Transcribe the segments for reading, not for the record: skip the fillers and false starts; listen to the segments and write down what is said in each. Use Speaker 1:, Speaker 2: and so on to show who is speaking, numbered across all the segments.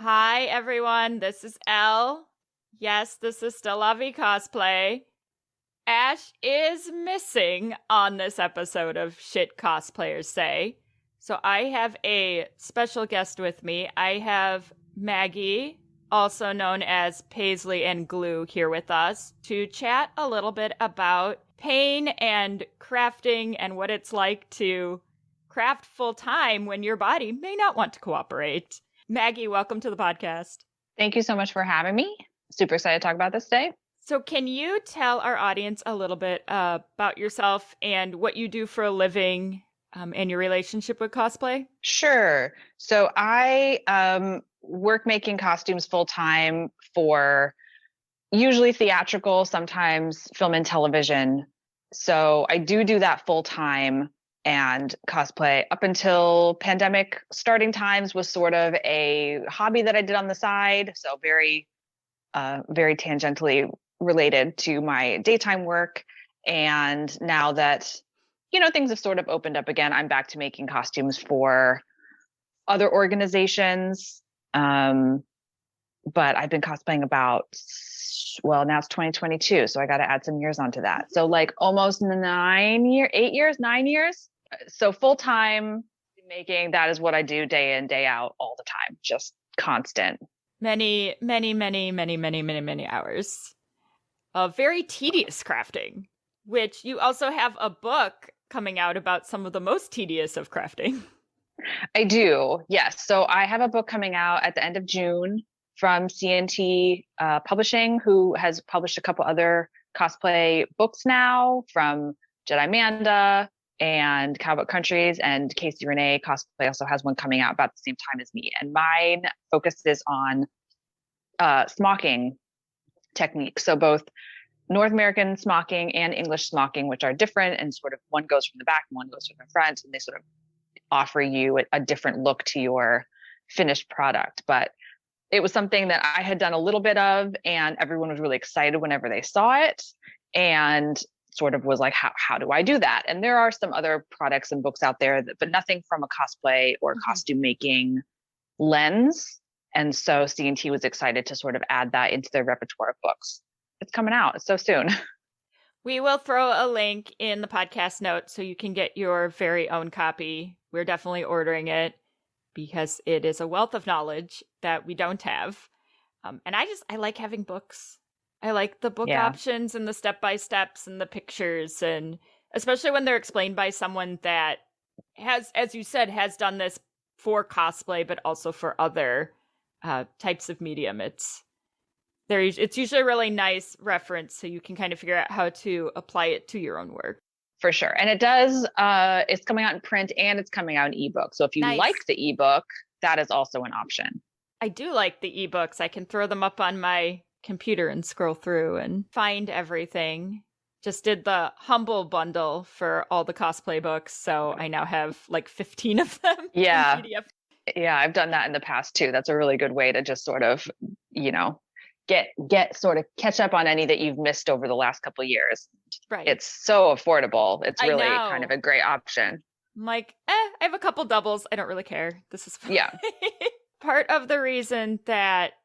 Speaker 1: Hi, everyone. This is Elle. Yes, this is still Avi Cosplay. Ash is missing on this episode of Shit Cosplayers Say. So I have a special guest with me. I have Maggie, also known as Paisley and Glue, here with us to chat a little bit about pain and crafting and what it's like to craft full time when your body may not want to cooperate. Maggie, welcome to the podcast.
Speaker 2: Thank you so much for having me. Super excited to talk about this today.
Speaker 1: So can you tell our audience a little bit about yourself and what you do for a living and your relationship with cosplay?
Speaker 2: Sure. So I work making costumes full time for usually theatrical, sometimes film and television. So I do that full time, and cosplay up until pandemic starting times was sort of a hobby that I did on the side. So very tangentially related to my daytime work. And now that, things have sort of opened up again, I'm back to making costumes for other organizations. But I've been cosplaying now it's 2022. So I got to add some years onto that. So like almost 9 years. So full time making, that is what I do day in, day out, all the time, just constant.
Speaker 1: Many hours of very tedious crafting, which you also have a book coming out about some of the most tedious of crafting.
Speaker 2: I do, yes. So I have a book coming out at the end of June from CNT Publishing, who has published a couple other cosplay books now, from Jedi Manda and Cowboy Countries, and Casey Renee Cosplay also has one coming out about the same time as me. And mine focuses on smocking techniques. So both North American smocking and English smocking, which are different, and sort of one goes from the back and one goes from the front, and they sort of offer you a different look to your finished product. But it was something that I had done a little bit of, and everyone was really excited whenever they saw it, and sort of was like, how do I do that? And there are some other products and books out there, but nothing from a cosplay or costume making lens. And so CNT was excited to sort of add that into their repertoire of books. It's coming out so soon.
Speaker 1: We will throw a link in the podcast notes so you can get your very own copy. We're definitely ordering it because it is a wealth of knowledge that we don't have. And I like having books. I like the book options and the step-by-steps and the pictures, and especially when they're explained by someone that has, as you said, has done this for cosplay, but also for other types of medium. It's usually a really nice reference, so you can kind of figure out how to apply it to your own work.
Speaker 2: For sure. And it does, it's coming out in print and it's coming out in ebook. So if you like the ebook, that is also an option.
Speaker 1: I do like the ebooks. I can throw them up on my computer and scroll through and find everything. Just did the Humble bundle for all the cosplay books, so I now have like 15 of them in PDF.
Speaker 2: Yeah, I've done that in the past too. That's a really good way to just sort of, get sort of catch up on any that you've missed over the last couple of years.
Speaker 1: Right.
Speaker 2: It's so affordable. It's really kind of a great option.
Speaker 1: I'm like, I have a couple doubles. I don't really care. This is fine.
Speaker 2: Yeah.
Speaker 1: Part of the reason that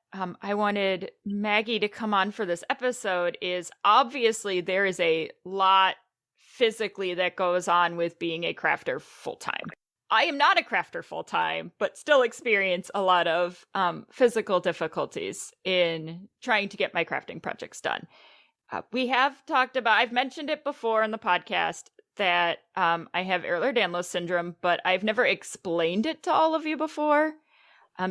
Speaker 1: I wanted Maggie to come on for this episode is obviously there is a lot physically that goes on with being a crafter full-time. I am not a crafter full-time, but still experience a lot of physical difficulties in trying to get my crafting projects done. We have talked about, I've mentioned it before in the podcast, that I have Ehlers-Danlos syndrome, but I've never explained it to all of you before.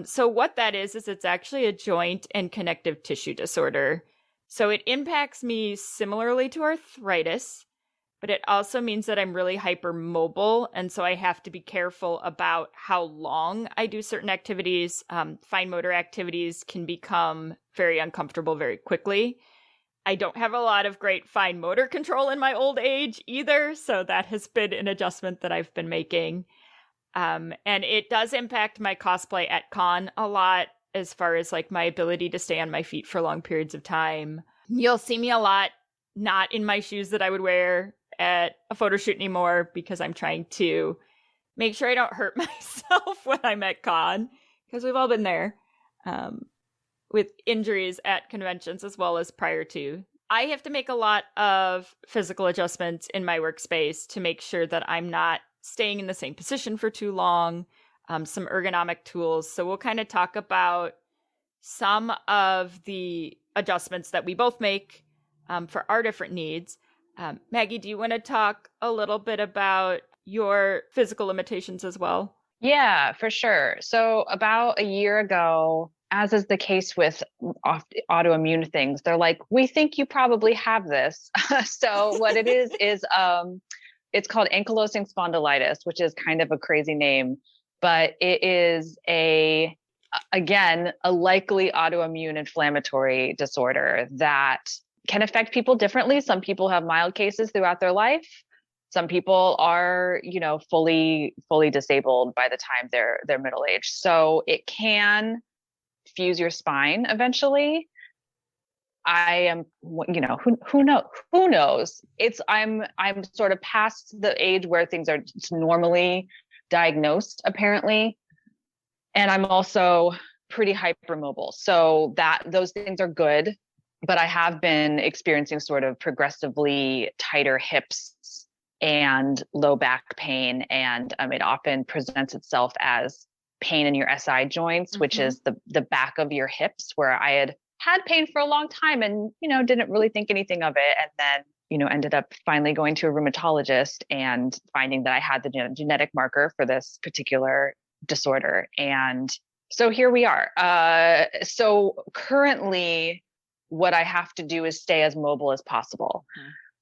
Speaker 1: So what that is it's actually a joint and connective tissue disorder. So it impacts me similarly to arthritis, but it also means that I'm really hypermobile. And so I have to be careful about how long I do certain activities. Fine motor activities can become very uncomfortable very quickly. I don't have a lot of great fine motor control in my old age either. So that has been an adjustment that I've been making. And it does impact my cosplay at con a lot, as far as like my ability to stay on my feet for long periods of time. You'll see me a lot not in my shoes that I would wear at a photo shoot anymore, because I'm trying to make sure I don't hurt myself when I'm at con, because we've all been there. with injuries at conventions as well as prior to. I have to make a lot of physical adjustments in my workspace to make sure that I'm not staying in the same position for too long, some ergonomic tools. So we'll kind of talk about some of the adjustments that we both make for our different needs. Maggie, do you want to talk a little bit about your physical limitations as well?
Speaker 2: Yeah, for sure. So about a year ago, as is the case with autoimmune things, they're like, we think you probably have this. So what it is it's called ankylosing spondylitis, which is kind of a crazy name, but it is again, a likely autoimmune inflammatory disorder that can affect people differently. Some people have mild cases throughout their life. Some people are, fully disabled by the time they're middle aged. So it can fuse your spine eventually. I am, who knows? I'm sort of past the age where things are normally diagnosed, apparently. And I'm also pretty hypermobile. So those things are good, but I have been experiencing sort of progressively tighter hips and low back pain. And it often presents itself as pain in your SI joints, which is the back of your hips, where I had pain for a long time and, didn't really think anything of it. And then, ended up finally going to a rheumatologist and finding that I had the genetic marker for this particular disorder. And so here we are. So currently what I have to do is stay as mobile as possible.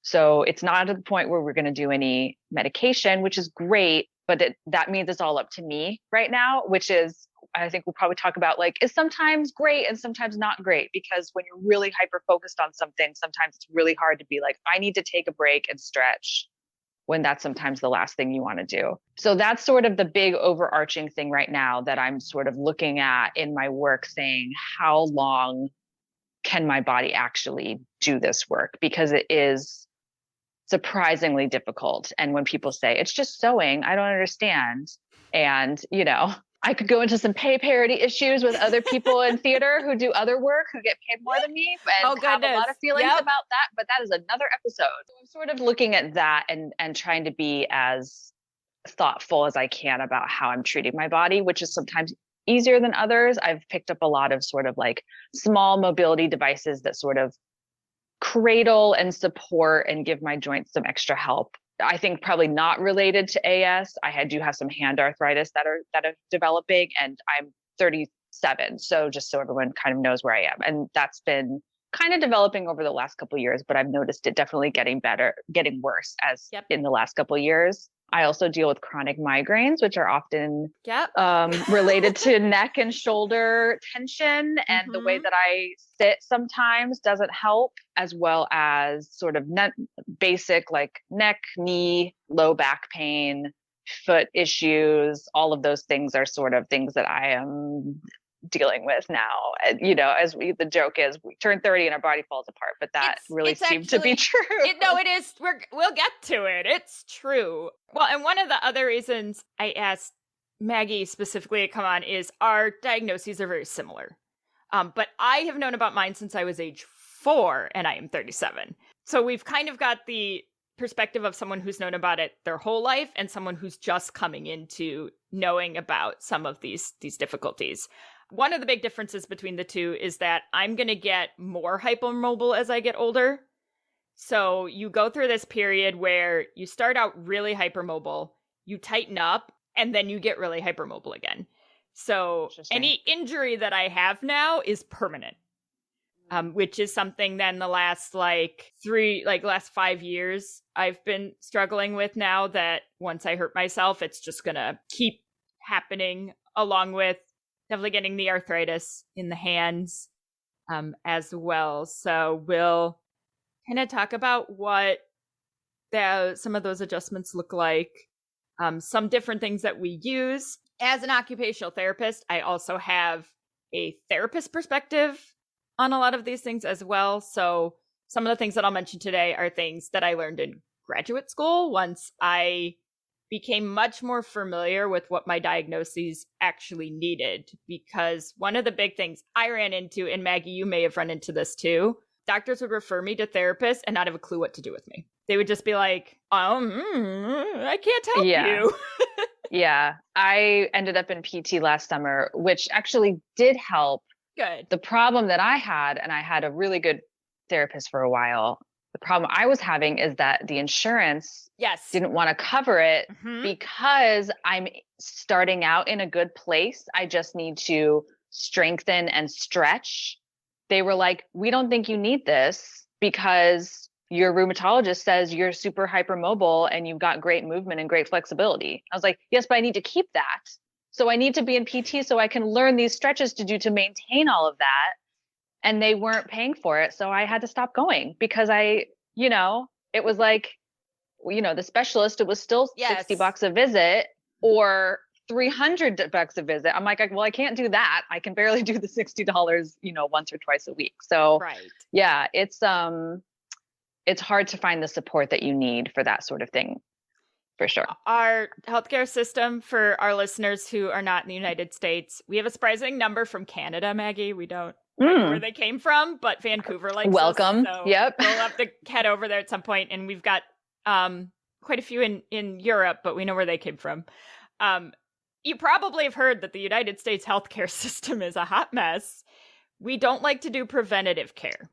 Speaker 2: So it's not at the point where we're going to do any medication, which is great, but that means it's all up to me right now, which is, I think we'll probably talk about, is sometimes great and sometimes not great, because when you're really hyper focused on something, sometimes it's really hard to be like, I need to take a break and stretch, when that's sometimes the last thing you want to do. So that's sort of the big overarching thing right now that I'm sort of looking at in my work, saying, how long can my body actually do this work? Because it is surprisingly difficult. And when people say it's just sewing, I don't understand. And, I could go into some pay parity issues with other people in theater who do other work, who get paid more than me, and have a lot of feelings about that. But that is another episode. So I'm sort of looking at that and trying to be as thoughtful as I can about how I'm treating my body, which is sometimes easier than others. I've picked up a lot of sort of small mobility devices that sort of cradle and support and give my joints some extra help. I think probably not related to AS. I do have some hand arthritis that are developing, and I'm 37. So just so everyone kind of knows where I am. And that's been kind of developing over the last couple of years, but I've noticed it definitely getting worse as in the last couple of years. I also deal with chronic migraines, which are often related to neck and shoulder tension. And the way that I sit sometimes doesn't help, as well as sort of basic neck, knee, low back pain, foot issues. All of those things are sort of things that I am dealing with now. The joke is we turn 30 and our body falls apart, but that really seemed to be true.
Speaker 1: It is. We'll get to it. It's true. Well, and one of the other reasons I asked Maggie specifically to come on is our diagnoses are very similar. But I have known about mine since I was age 4 and I am 37. So we've kind of got the perspective of someone who's known about it their whole life and someone who's just coming into knowing about some of these difficulties. One of the big differences between the two is that I'm going to get more hypermobile as I get older. So you go through this period where you start out really hypermobile, you tighten up, and then you get really hypermobile again. So any injury that I have now is permanent, which is something then the last last 5 years I've been struggling with now, that once I hurt myself, it's just going to keep happening, along with definitely getting the arthritis in the hands as well. So we'll kind of talk about what some of those adjustments look like, some different things that we use. As an occupational therapist, I also have a therapist perspective on a lot of these things as well. So some of the things that I'll mention today are things that I learned in graduate school once I became much more familiar with what my diagnoses actually needed. Because one of the big things I ran into, and Maggie, you may have run into this too, doctors would refer me to therapists and not have a clue what to do with me. They would just be like, I can't help you.
Speaker 2: Yeah. I ended up in PT last summer, which actually did help.
Speaker 1: Good.
Speaker 2: The problem that I had, and I had a really good therapist for a while, the problem I was having is that the insurance didn't want to cover it because I'm starting out in a good place. I just need to strengthen and stretch. They were like, we don't think you need this because your rheumatologist says you're super hypermobile and you've got great movement and great flexibility. I was like, yes, but I need to keep that. So I need to be in PT so I can learn these stretches to do to maintain all of that. And they weren't paying for it. So I had to stop going because it was like, the specialist, it was still $60 a visit or $300 a visit. I'm like, well, I can't do that. I can barely do the $60, once or twice a week. So yeah, it's hard to find the support that you need for that sort of thing. For sure.
Speaker 1: Our healthcare system, for our listeners who are not in the United States, we have a surprising number from Canada, Maggie. We don't know where they came from, but Vancouver likes
Speaker 2: welcome.
Speaker 1: Us, so
Speaker 2: yep.
Speaker 1: We'll have to head over there at some point, and we've got quite a few in Europe, but we know where they came from. You probably have heard that the United States healthcare system is a hot mess. We don't like to do preventative care.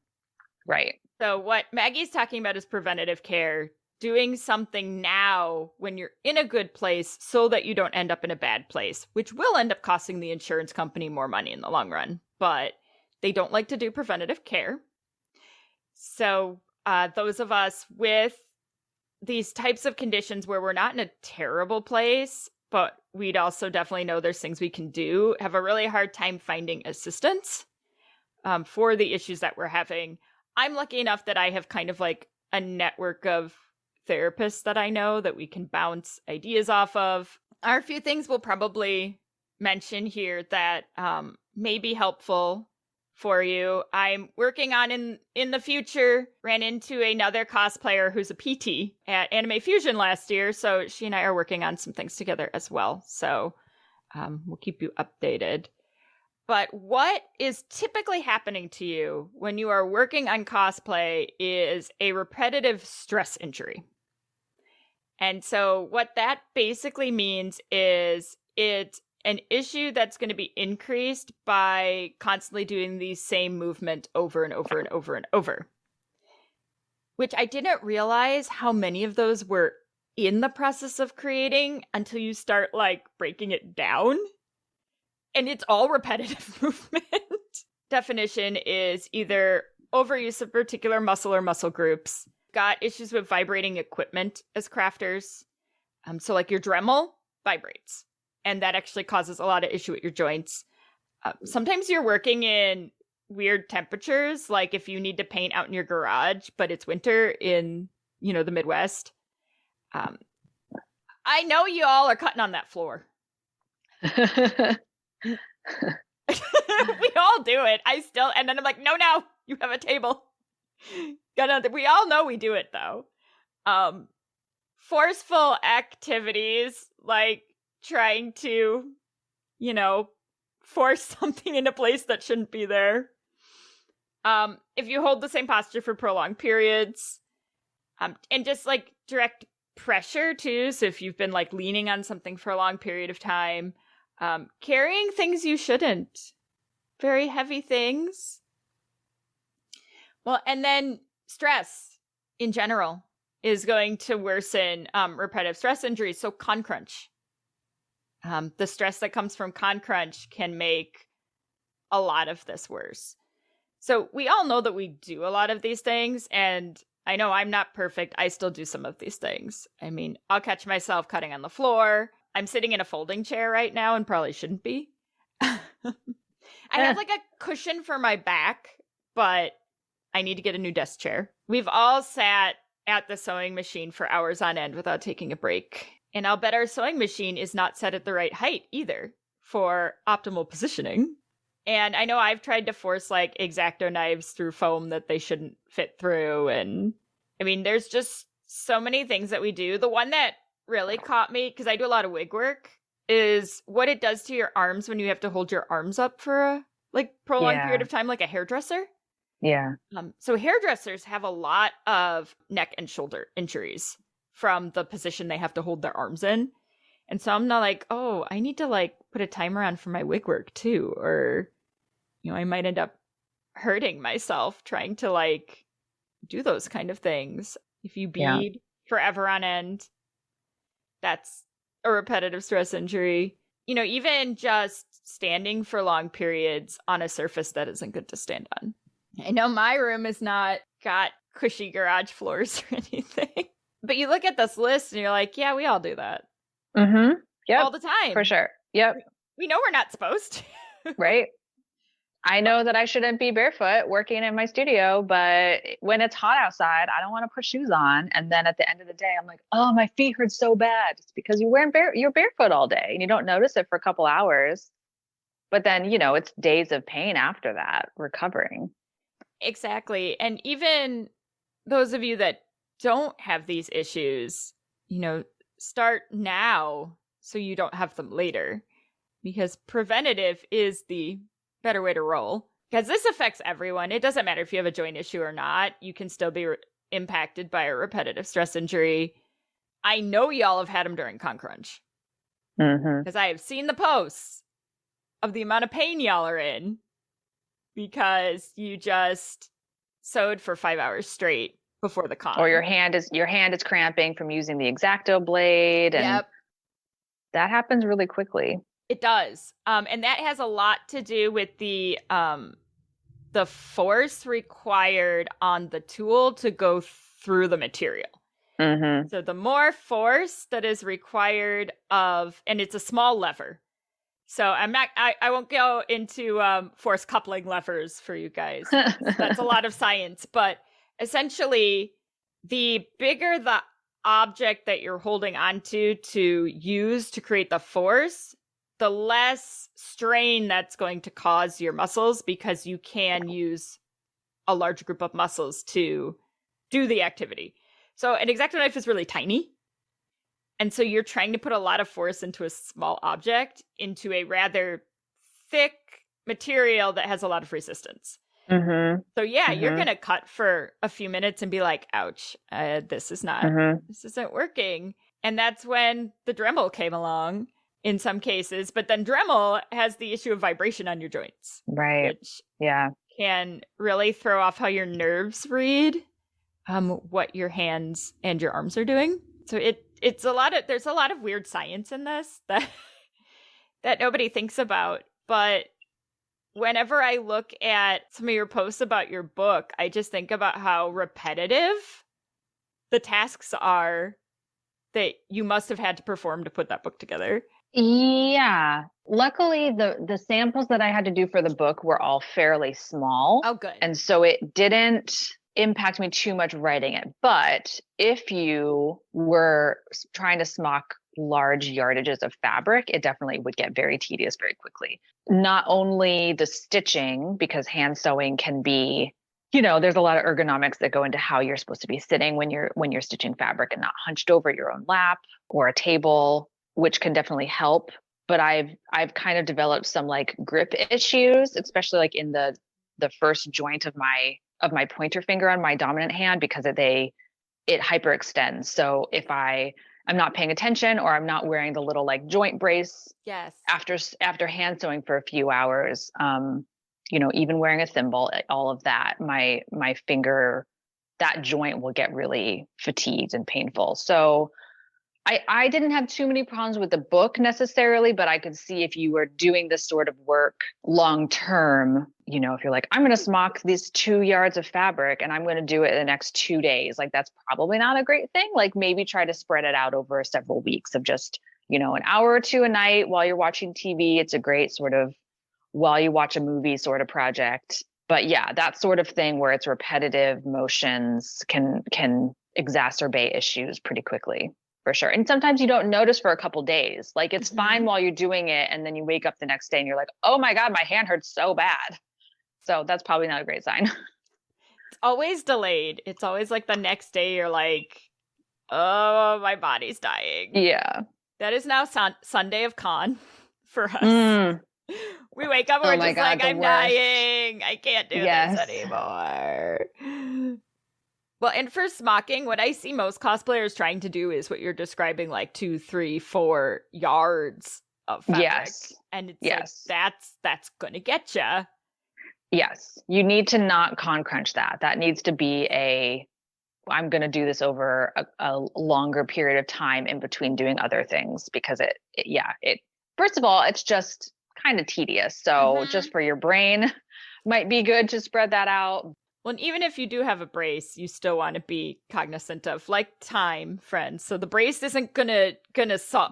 Speaker 2: Right.
Speaker 1: So what Maggie's talking about is preventative care. Doing something now when you're in a good place so that you don't end up in a bad place, which will end up costing the insurance company more money in the long run. But they don't like to do preventative care. So those of us with these types of conditions where we're not in a terrible place, but we'd also definitely know there's things we can do, have a really hard time finding assistance for the issues that we're having. I'm lucky enough that I have kind of like a network of therapists that I know that we can bounce ideas off of. Are a few things we'll probably mention here that may be helpful for you. I'm working on in the future, ran into another cosplayer who's a PT at Anime Fusion last year, so she and I are working on some things together as well. So we'll keep you updated. But what is typically happening to you when you are working on cosplay is a repetitive stress injury. And so what that basically means is it's an issue that's going to be increased by constantly doing the same movement over and over and over and over. Which I didn't realize how many of those were in the process of creating until you start like breaking it down. And it's all repetitive movement. Definition is either overuse of particular muscle or muscle groups. Got issues with vibrating equipment as crafters. So like your Dremel vibrates. And that actually causes a lot of issue with your joints. Sometimes you're working in weird temperatures, like if you need to paint out in your garage, but it's winter in, the Midwest. I know you all are cutting on that floor. We all do it. And then I'm like, no, you have a table. We all know we do it though. Forceful activities like trying to, force something into place that shouldn't be there. If you hold the same posture for prolonged periods, and just like direct pressure too. So if you've been like leaning on something for a long period of time, carrying things you shouldn't, very heavy things. Well, and then stress in general is going to worsen repetitive stress injuries. So con crunch. The stress that comes from con crunch can make a lot of this worse. So we all know that we do a lot of these things, and I know I'm not perfect. I still do some of these things. I mean, I'll catch myself cutting on the floor. I'm sitting in a folding chair right now and probably shouldn't be. I have like a cushion for my back, but I need to get a new desk chair. We've all sat at the sewing machine for hours on end without taking a break. And I'll bet our sewing machine is not set at the right height either for optimal positioning. And I know I've tried to force like X-Acto knives through foam that they shouldn't fit through. And I mean, there's just so many things that we do. The one that really caught me, because I do a lot of wig work, is what it does to your arms when you have to hold your arms up for a prolonged period of time, like a hairdresser.
Speaker 2: Yeah.
Speaker 1: So hairdressers have a lot of neck and shoulder injuries from the position they have to hold their arms in. And so I'm not like, oh, I need to put a timer on for my wig work too. Or, I might end up hurting myself trying to do those kind of things. If you bead forever on end, that's a repetitive stress injury. Even just standing for long periods on a surface that isn't good to stand on. I know my room has not got cushy garage floors or anything. But you look at this list and you're like, yeah, we all do that.
Speaker 2: Mm-hmm. Yeah.
Speaker 1: All the time.
Speaker 2: For sure. Yep.
Speaker 1: We know we're not supposed to.
Speaker 2: Right. I know that I shouldn't be barefoot working in my studio, but when it's hot outside, I don't want to put shoes on. And then at the end of the day, I'm like, oh, my feet hurt so bad. It's because you're barefoot all day and you don't notice it for a couple hours. But then, it's days of pain after that, recovering.
Speaker 1: Exactly. And even those of you that don't have these issues, start now so you don't have them later, because preventative is the better way to roll, because this affects everyone. It doesn't matter if you have a joint issue or not. You can still be impacted by a repetitive stress injury. I know y'all have had them during Con Crunch, because I have seen the posts of the amount of pain y'all are in because you just sewed for 5 hours straight before the con.
Speaker 2: Or your hand is cramping from using the X-Acto blade, and that happens really quickly.
Speaker 1: It does. And that has a lot to do with the force required on the tool to go through the material.
Speaker 2: Mm-hmm.
Speaker 1: So the more force that is required and it's a small lever. So I won't go into force coupling levers for you guys. That's a lot of science. But essentially, the bigger the object that you're holding onto to use to create the force, the less strain that's going to cause your muscles, because you can use a large group of muscles to do the activity. So an X-Acto knife is really tiny. And so you're trying to put a lot of force into a small object, into a rather thick material that has a lot of resistance.
Speaker 2: Mm-hmm.
Speaker 1: So you're going to cut for a few minutes and be like, ouch, this isn't working. And that's when the Dremel came along in some cases. But then Dremel has the issue of vibration on your joints.
Speaker 2: Right.
Speaker 1: Which
Speaker 2: yeah.
Speaker 1: can really throw off how your nerves read what your hands and your arms are doing. So there's a lot of weird science in this that nobody thinks about. But whenever I look at some of your posts about your book, I just think about how repetitive the tasks are that you must have had to perform to put that book together.
Speaker 2: Yeah. Luckily, the samples that I had to do for the book were all fairly small.
Speaker 1: Oh, good.
Speaker 2: And so it didn't impact me too much writing it. But if you were trying to smock large yardages of fabric, it definitely would get very tedious very quickly. Not only the stitching, because hand sewing can be, there's a lot of ergonomics that go into how you're supposed to be sitting when you're stitching fabric and not hunched over your own lap or a table, which can definitely help. But I've kind of developed some grip issues, especially in the first joint of my pointer finger on my dominant hand, because it hyperextends. So if I'm not paying attention, or I'm not wearing the little joint brace after hand sewing for a few hours, even wearing a thimble, all of that, my finger, that joint will get really fatigued and painful. So I didn't have too many problems with the book necessarily, but I could see if you were doing this sort of work long term, if you're like, I'm going to smock these 2 yards of fabric and I'm going to do it in the next 2 days, that's probably not a great thing. Maybe try to spread it out over several weeks of just, an hour or two a night while you're watching TV. It's a great sort of while you watch a movie sort of project. But yeah, that sort of thing where it's repetitive motions can exacerbate issues pretty quickly. For sure. And sometimes you don't notice for a couple days. It's fine while you're doing it. And then you wake up the next day and you're like, oh my God, my hand hurts so bad. So that's probably not a great sign.
Speaker 1: It's always delayed. It's always the next day you're like, Oh, my body's dying.
Speaker 2: Yeah.
Speaker 1: That is now Sunday of con for us.
Speaker 2: Mm.
Speaker 1: We wake up and
Speaker 2: Oh
Speaker 1: we're
Speaker 2: my
Speaker 1: just
Speaker 2: God,
Speaker 1: like,
Speaker 2: the
Speaker 1: I'm
Speaker 2: worst.
Speaker 1: dying. I can't do
Speaker 2: Yes.
Speaker 1: this anymore. Well, and for smocking, what I see most cosplayers trying to do is what you're describing, like 2, 3, 4 yards of fabric.
Speaker 2: Yes.
Speaker 1: And it's
Speaker 2: Yes.
Speaker 1: like, that's gonna get you.
Speaker 2: Yes. You need to not con crunch that. That needs to be I'm going to do this over a longer period of time in between doing other things, because first of all, it's just kind of tedious. So just for your brain, might be good to spread that out.
Speaker 1: Well, and even if you do have a brace, you still want to be cognizant of like time, friends. So the brace isn't gonna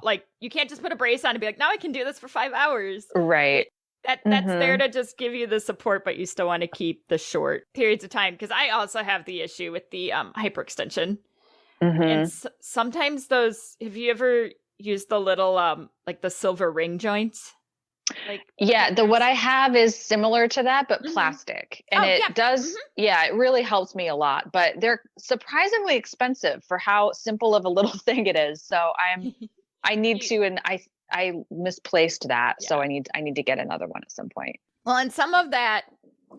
Speaker 1: like, you can't just put a brace on and be like, now I can do this for 5 hours.
Speaker 2: Right.
Speaker 1: That's there to just give you the support, but you still want to keep the short periods of time. Because I also have the issue with the hyperextension. And sometimes those, have you ever used the little like the silver ring joints? Like,
Speaker 2: what I have is similar to that, but plastic. And it does, it really helps me a lot, but they're surprisingly expensive for how simple of a little thing it is. So I need to, and I misplaced that. So I need to get another one at some point.
Speaker 1: Well, and some of that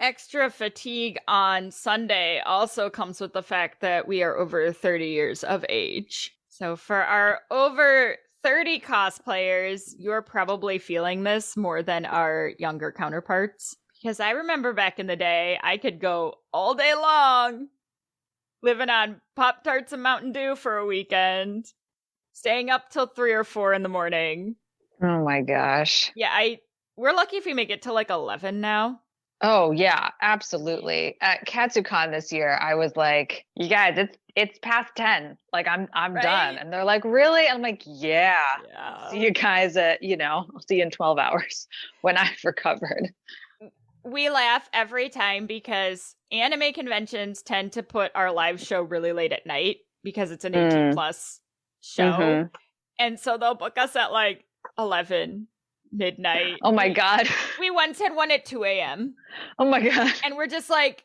Speaker 1: extra fatigue on Sunday also comes with the fact that we are over 30 years of age. So for our over 30 cosplayers, you're probably feeling this more than our younger counterparts. Because I remember back in the day, I could go all day long living on Pop-Tarts and Mountain Dew for a weekend, staying up till 3 or 4 in the morning.
Speaker 2: Oh my gosh.
Speaker 1: Yeah, we're lucky if we make it to like 11 now.
Speaker 2: Oh yeah, absolutely. At Katsucon this year, I was like, you guys, it's past 10. Like I'm
Speaker 1: Right?
Speaker 2: done. And they're like, really? And I'm like, yeah. See you guys at, I'll see you in 12 hours when I've recovered.
Speaker 1: We laugh every time because anime conventions tend to put our live show really late at night because it's an 18 plus show. And so they'll book us at like 11 midnight.
Speaker 2: Oh my God.
Speaker 1: We once had one at 2 a.m.
Speaker 2: Oh my God.
Speaker 1: And we're just like,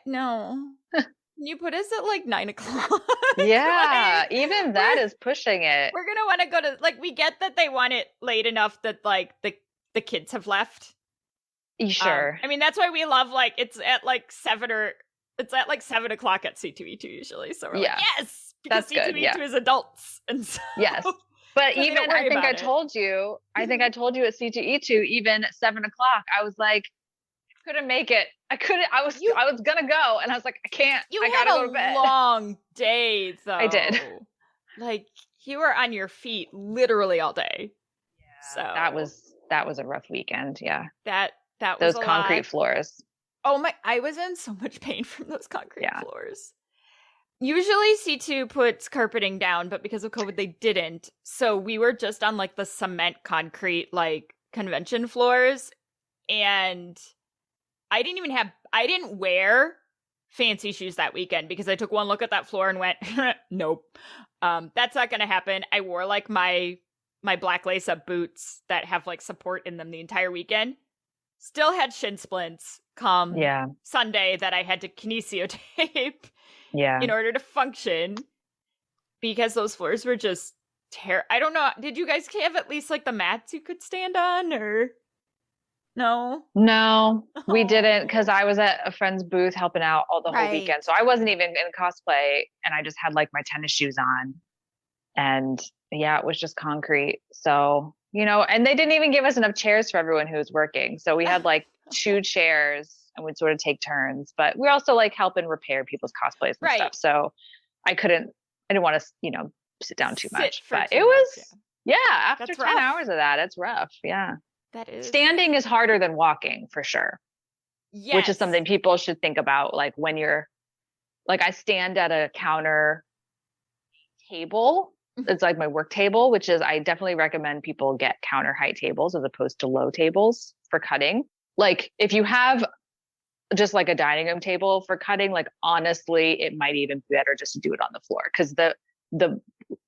Speaker 1: no. Can you put us at like 9 o'clock?
Speaker 2: Yeah, like, even that is pushing it.
Speaker 1: We're going to want to go to, like, we get that they want it late enough that like the kids have left.
Speaker 2: Sure.
Speaker 1: I mean, that's why we love, like, it's at like 7 o'clock at C2E2 usually. So we're like, yes, because C2E2 is adults. And so
Speaker 2: yes. But even I think I told you at C2E2, even at 7 o'clock, I was like, I couldn't make it. I was gonna go, and I was like, I can't. I gotta go to bed.
Speaker 1: You had a long day, though.
Speaker 2: I did.
Speaker 1: Like, you were on your feet literally all day. Yeah. So
Speaker 2: that was a rough weekend. Yeah.
Speaker 1: That was
Speaker 2: those concrete floors.
Speaker 1: Oh my! I was in so much pain from those concrete floors. Usually C2 puts carpeting down, but because of COVID, they didn't. So we were just on like the cement concrete, like convention floors. And I didn't wear fancy shoes that weekend because I took one look at that floor and went, nope, that's not going to happen. I wore like my black lace up boots that have like support in them the entire weekend. Still had shin splints come Sunday that I had to kinesiotape. In order to function, because those floors were just I don't know. Did you guys have at least like the mats you could stand on, or no?
Speaker 2: No, we didn't, because I was at a friend's booth helping out all the whole weekend. So I wasn't even in cosplay, and I just had like my tennis shoes on, and it was just concrete. So, and they didn't even give us enough chairs for everyone who was working. So we had like 2 chairs. And would sort of take turns, but we're also like helping repair people's cosplays and stuff. So I didn't want to, sit down too much, but it was, after
Speaker 1: That's
Speaker 2: 10
Speaker 1: rough.
Speaker 2: hours of that, it's rough. Yeah.
Speaker 1: That is.
Speaker 2: Standing is harder than walking for sure. Yes. Which is something people should think about. Like when you're like, I stand at a counter table. It's like my work table, which is, I definitely recommend people get counter height tables as opposed to low tables for cutting. Like if you have just like a dining room table for cutting, like honestly, it might even be better just to do it on the floor, because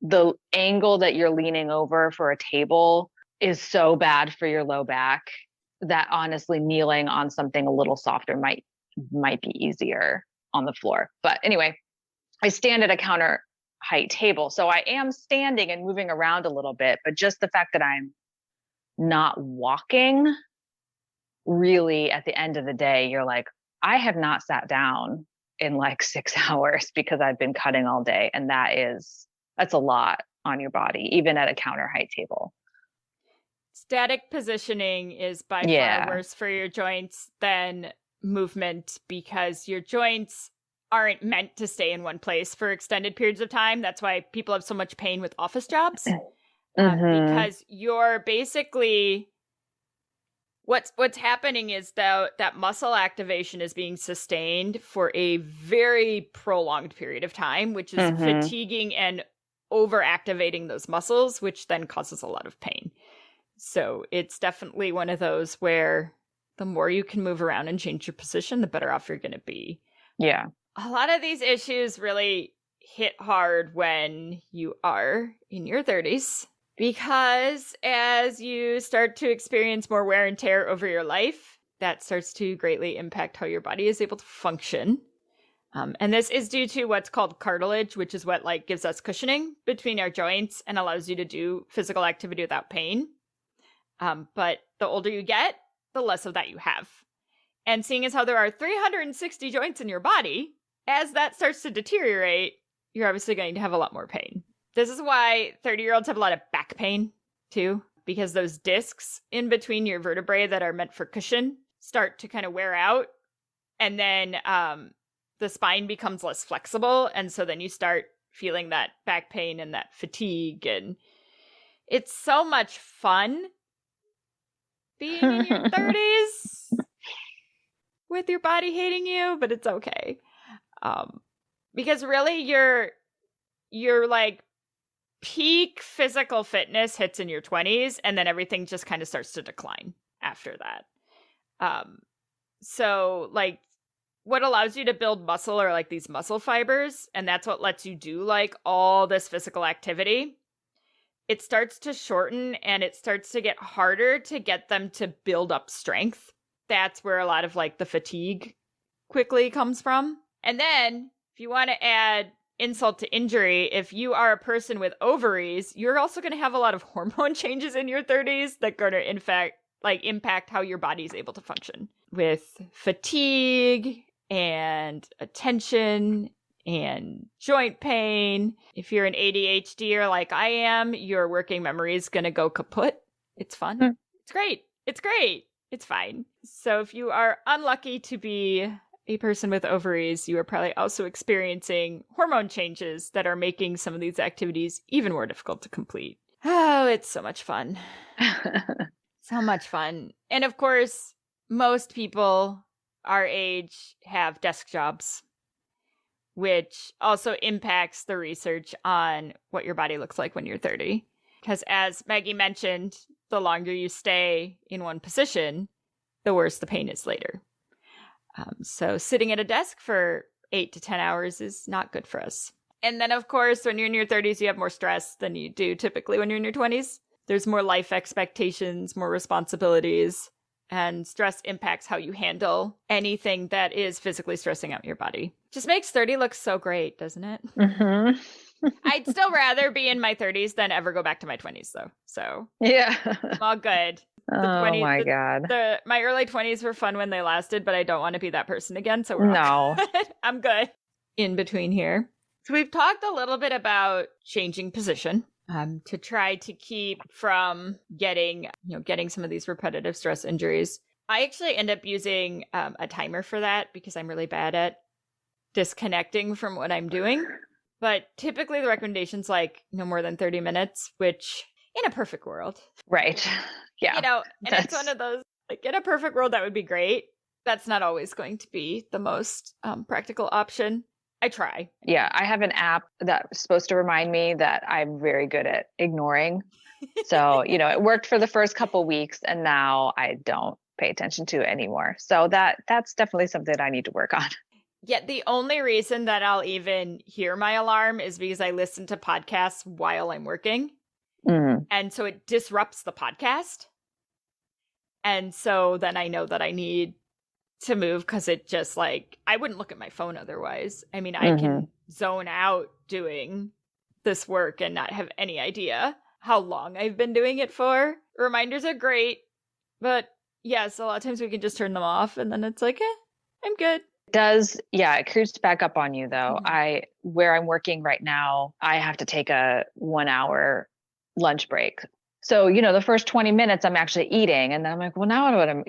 Speaker 2: the angle that you're leaning over for a table is so bad for your low back that honestly kneeling on something a little softer might be easier on the floor. But anyway, I stand at a counter height table. So I am standing and moving around a little bit, but just the fact that I'm not walking, really at the end of the day, you're like, I have not sat down in like 6 hours because I've been cutting all day. And that's a lot on your body, even at a counter height table.
Speaker 1: Static positioning is by far worse for your joints than movement because your joints aren't meant to stay in one place for extended periods of time. That's why people have so much pain with office jobs. Because you're basically what's happening is that muscle activation is being sustained for a very prolonged period of time, which is fatiguing and overactivating those muscles, which then causes a lot of pain. So it's definitely one of those where the more you can move around and change your position, the better off you're going to be.
Speaker 2: Yeah.
Speaker 1: A lot of these issues really hit hard when you are in your 30s because as you start to experience more wear and tear over your life, that starts to greatly impact how your body is able to function. And this is due to what's called cartilage, which is what like gives us cushioning between our joints and allows you to do physical activity without pain. But the older you get, the less of that you have. And seeing as how there are 360 joints in your body, as that starts to deteriorate, you're obviously going to have a lot more pain. This is why 30-year-olds have a lot of back pain, too, because those discs in between your vertebrae that are meant for cushion start to kind of wear out. And then the spine becomes less flexible. And so then you start feeling that back pain and that fatigue. And it's so much fun being in your 30s with your body hating you, but it's okay. Because really your like peak physical fitness hits in your 20s and then everything just kind of starts to decline after that. So like what allows you to build muscle are like these muscle fibers, and that's what lets you do like all this physical activity. It starts to shorten and it starts to get harder to get them to build up strength. That's where a lot of like the fatigue quickly comes from. And then if you want to add insult to injury, if you are a person with ovaries, you're also going to have a lot of hormone changes in your 30s that are going to in fact like impact how your body is able to function with fatigue and attention and joint pain. If you're an ADHDer like I am, your working memory is going to go kaput. It's fun. It's great. It's great. It's fine. So if you are unlucky to be a person with ovaries, you are probably also experiencing hormone changes that are making some of these activities even more difficult to complete. Oh, it's so much fun. So much fun. And of course, most people our age have desk jobs, which also impacts the research on what your body looks like when you're 30. Because as Maggie mentioned, the longer you stay in one position, the worse the pain is later. So sitting at a desk for 8 to 10 hours is not good for us. And then, of course, when you're in your 30s, you have more stress than you do typically when you're in your 20s. There's more life expectations, more responsibilities, and stress impacts how you handle anything that is physically stressing out your body. Just makes 30 look so great, doesn't it? I'd still rather be in my 30s than ever go back to my 20s, though. So
Speaker 2: yeah,
Speaker 1: I'm all good.
Speaker 2: My God.
Speaker 1: My early 20s were fun when they lasted, but I don't want to be that person again. So we're
Speaker 2: all
Speaker 1: good. I'm good in between here. So we've talked a little bit about changing position to try to keep from getting some of these repetitive stress injuries. I actually end up using a timer for that because I'm really bad at disconnecting from what I'm doing. But typically the recommendation's like no more than 30 minutes, which in a perfect world.
Speaker 2: Right. Yeah.
Speaker 1: And it's one of those, like in a perfect world, that would be great. That's not always going to be the most practical option. I try.
Speaker 2: Yeah. I have an app that's supposed to remind me that I'm very good at ignoring. So, it worked for the first couple weeks and now I don't pay attention to it anymore. So that's definitely something I need to work on.
Speaker 1: Yet the only reason that I'll even hear my alarm is because I listen to podcasts while I'm working. And so it disrupts the podcast. And so then I know that I need to move because it just like, I wouldn't look at my phone otherwise. I mean, I can zone out doing this work and not have any idea how long I've been doing it for. Reminders are great, but yes, a lot of times we can just turn them off and then it's like, I'm good.
Speaker 2: It creeps back up on you though.
Speaker 1: Mhm.
Speaker 2: Where I'm working right now, I have to take a 1 hour lunch break. So, the first 20 minutes I'm actually eating. And then I'm like, well, now what I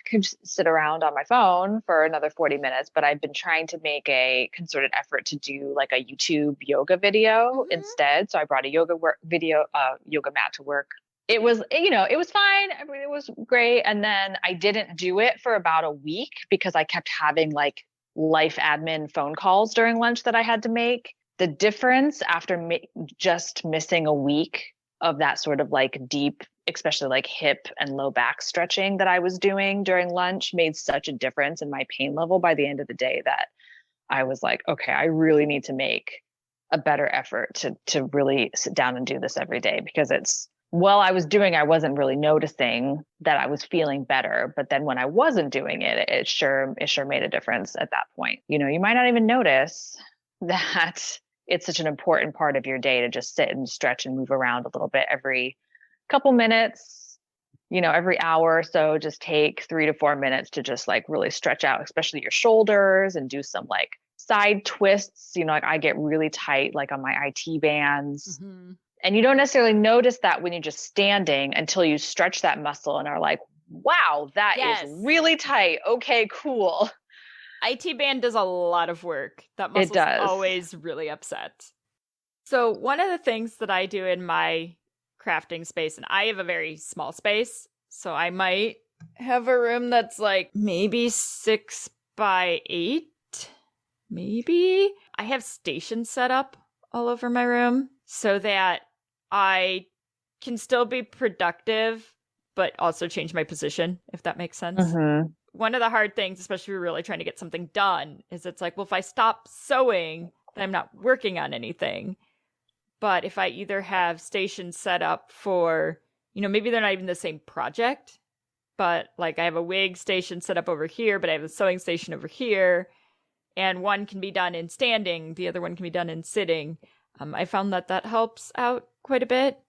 Speaker 2: could just sit around on my phone for another 40 minutes. But I've been trying to make a concerted effort to do like a YouTube yoga video instead. So I brought a yoga mat to work. It was, it was fine. I mean, it was great. And then I didn't do it for about a week because I kept having like life admin phone calls during lunch that I had to make. The difference after just missing a week of that sort of like deep, especially like hip and low back stretching that I was doing during lunch made such a difference in my pain level by the end of the day that I was like, okay, I really need to make a better effort to really sit down and do this every day because while I was doing, I wasn't really noticing that I was feeling better. But then when I wasn't doing it, it sure made a difference at that point. You might not even notice that it's such an important part of your day to just sit and stretch and move around a little bit every couple minutes, every hour or so. Just take 3 to 4 minutes to just like really stretch out, especially your shoulders and do some like side twists. Like I get really tight, like on my IT bands.
Speaker 1: Mm-hmm.
Speaker 2: And you don't necessarily notice that when you're just standing until you stretch that muscle and are like, wow, that is really tight. Okay, cool.
Speaker 1: IT band does a lot of work. That muscle's
Speaker 2: It does.
Speaker 1: always really upset. So one of the things that I do in my crafting space, and I have a very small space, so I might have a room that's like maybe 6 by 8, maybe. I have stations set up all over my room so that I can still be productive, but also change my position, if that makes sense.
Speaker 2: Mm-hmm.
Speaker 1: One of the hard things, especially if you're really trying to get something done, is it's like, well, if I stop sewing, then I'm not working on anything. But if I either have stations set up for, maybe they're not even the same project, but like I have a wig station set up over here, but I have a sewing station over here, and one can be done in standing, the other one can be done in sitting. I found that helps out quite a bit.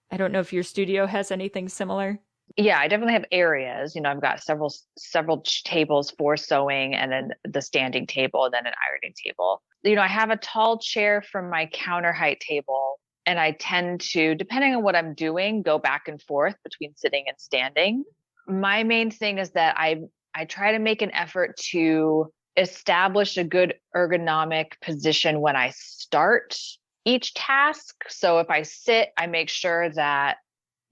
Speaker 1: I don't know if your studio has anything similar.
Speaker 2: Yeah, I definitely have areas. I've got several tables for sewing and then the standing table and then an ironing table. I have a tall chair from my counter height table and I tend to, depending on what I'm doing, go back and forth between sitting and standing. My main thing is that I try to make an effort to establish a good ergonomic position when I start each task. So if I sit, I make sure that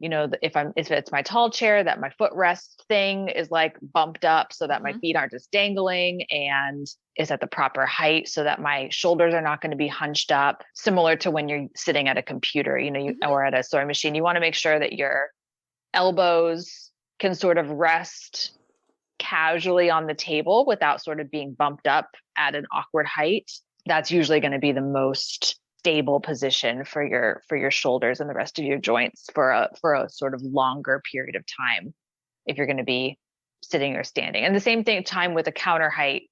Speaker 2: if it's my tall chair, that my footrest thing is like bumped up so that my feet aren't just dangling and is at the proper height so that my shoulders are not going to be hunched up, similar to when you're sitting at a computer, or at a sewing machine. You want to make sure that your elbows can sort of rest casually on the table without sort of being bumped up at an awkward height. That's usually going to be the most stable position for your shoulders and the rest of your joints for a sort of longer period of time if you're going to be sitting or standing. And the same time with a counter height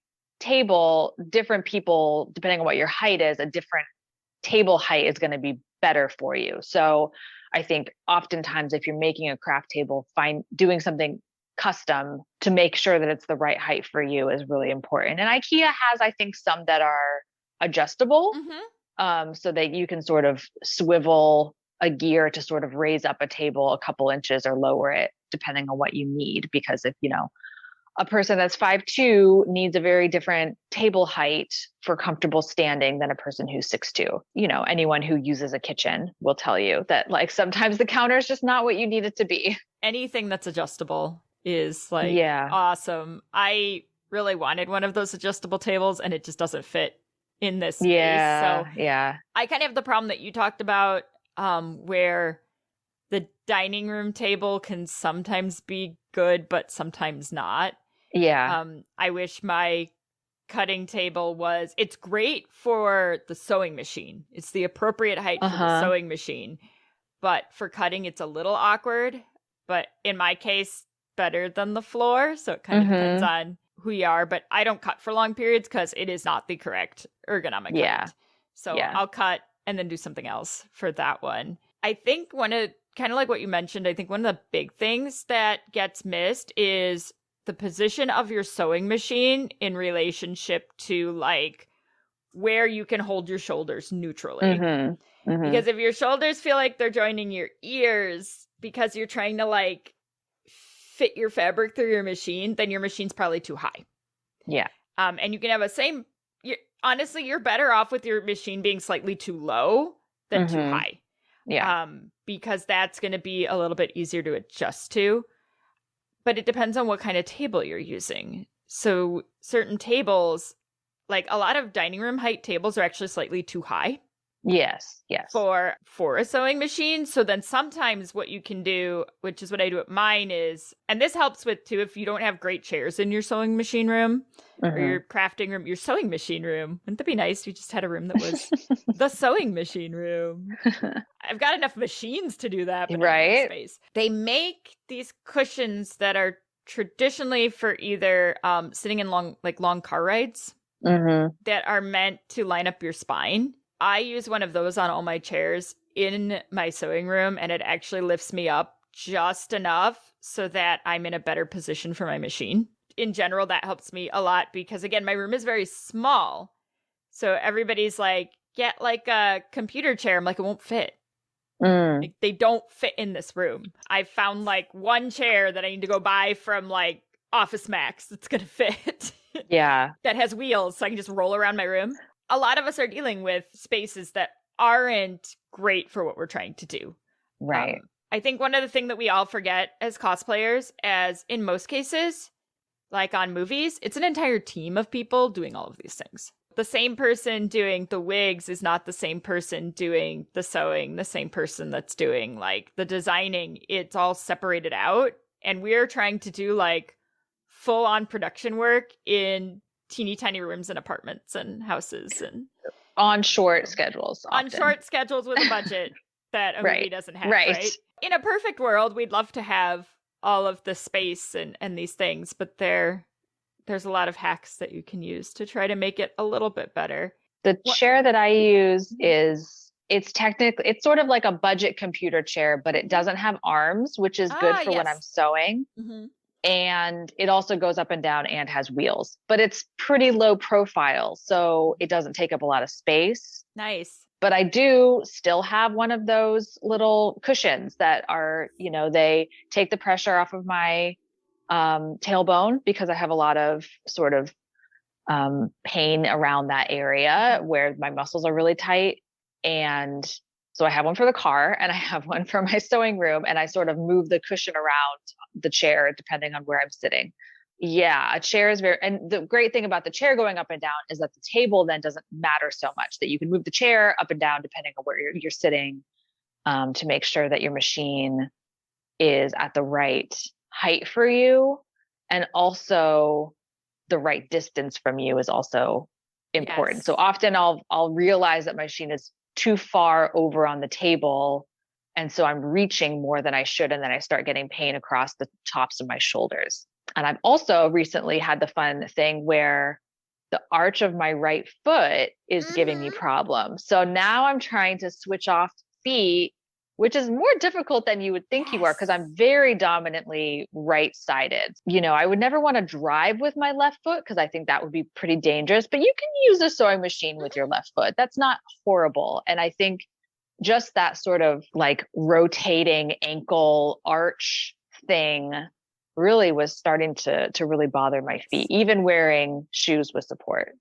Speaker 2: table, different people, depending on what your height is, a different table height is going to be better for you. So I think oftentimes if you're making a craft table, doing something custom to make sure that it's the right height for you is really important. And IKEA has, I think, some that are adjustable. So that you can sort of swivel a gear to sort of raise up a table a couple inches or lower it depending on what you need. Because if, a person that's 5'2" needs a very different table height for comfortable standing than a person who's 6'2". Anyone who uses a kitchen will tell you that like sometimes the counter is just not what you need it to be.
Speaker 1: Anything that's adjustable is like awesome. I really wanted one of those adjustable tables and it just doesn't fit in this space.
Speaker 2: Yeah,
Speaker 1: so
Speaker 2: yeah.
Speaker 1: I kind of have the problem that you talked about, where the dining room table can sometimes be good, but sometimes not.
Speaker 2: Yeah.
Speaker 1: I wish my cutting table it's great for the sewing machine. It's the appropriate height for the sewing machine. But for cutting, it's a little awkward. But in my case, better than the floor. So it kind of depends on who you are, but I don't cut for long periods because it is not the correct ergonomic height. So I'll cut and then do something else for that one. I think kind of like what you mentioned, I think one of the big things that gets missed is the position of your sewing machine in relationship to like where you can hold your shoulders neutrally.
Speaker 2: Mm-hmm. Mm-hmm.
Speaker 1: Because if your shoulders feel like they're joining your ears because you're trying to like fit your fabric through your machine, then your machine's probably too high.
Speaker 2: Yeah.
Speaker 1: And you can have honestly, you're better off with your machine being slightly too low than too high.
Speaker 2: Yeah.
Speaker 1: Because that's going to be a little bit easier to adjust to. But it depends on what kind of table you're using. So certain tables, like a lot of dining room height tables are actually slightly too high.
Speaker 2: Yes.
Speaker 1: For a sewing machine. So then sometimes what you can do, which is what I do at mine is, and this helps with too, if you don't have great chairs in your sewing machine room or your crafting room, your sewing machine room. Wouldn't that be nice if you just had a room that was the sewing machine room? I've got enough machines to do that, but not enough space. They make these cushions that are traditionally for either sitting in long car rides that are meant to line up your spine. I use one of those on all my chairs in my sewing room, and it actually lifts me up just enough so that I'm in a better position for my machine. In general, that helps me a lot because, again, my room is very small. So everybody's like, get like a computer chair. I'm like, it won't fit. Like, they don't fit in this room. I found like one chair that I need to go buy from like Office Max that's going to fit.
Speaker 2: Yeah.
Speaker 1: That has wheels so I can just roll around my room. A lot of us are dealing with spaces that aren't great for what we're trying to do.
Speaker 2: Right.
Speaker 1: I think one of the things that we all forget as cosplayers, as in most cases, like on movies, it's an entire team of people doing all of these things. The same person doing the wigs is not the same person doing the sewing, the same person that's doing like the designing. It's all separated out. And we're trying to do like full on production work in teeny tiny rooms and apartments and houses and
Speaker 2: on short schedules.
Speaker 1: On short schedules with a budget that a movie doesn't have. Right. In a perfect world, we'd love to have all of the space and these things, but there's a lot of hacks that you can use to try to make it a little bit better.
Speaker 2: The chair that I use it's sort of like a budget computer chair, but it doesn't have arms, which is good for when I'm sewing. And it also goes up and down and has wheels, but it's pretty low profile. So it doesn't take up a lot of space.
Speaker 1: Nice.
Speaker 2: But I do still have one of those little cushions that are, they take the pressure off of my tailbone because I have a lot of sort of pain around that area where my muscles are really tight. And so I have one for the car and I have one for my sewing room, and I sort of move the cushion around the chair depending on where I'm sitting. Yeah, a chair is and the great thing about the chair going up and down is that the table then doesn't matter so much, that you can move the chair up and down depending on where you're sitting to make sure that your machine is at the right height for you, and also the right distance from you is also important. Yes. So often I'll realize that my machine is too far over on the table, and so I'm reaching more than I should, and then I start getting pain across the tops of my shoulders. And I've also recently had the fun thing where the arch of my right foot is giving me problems. So now I'm trying to switch off feet, which is more difficult than you would think you are, because I'm very dominantly right-sided. I would never want to drive with my left foot because I think that would be pretty dangerous, but you can use a sewing machine with your left foot. That's not horrible. And I think just that sort of like rotating ankle arch thing really was starting to really bother my feet, even wearing shoes with support.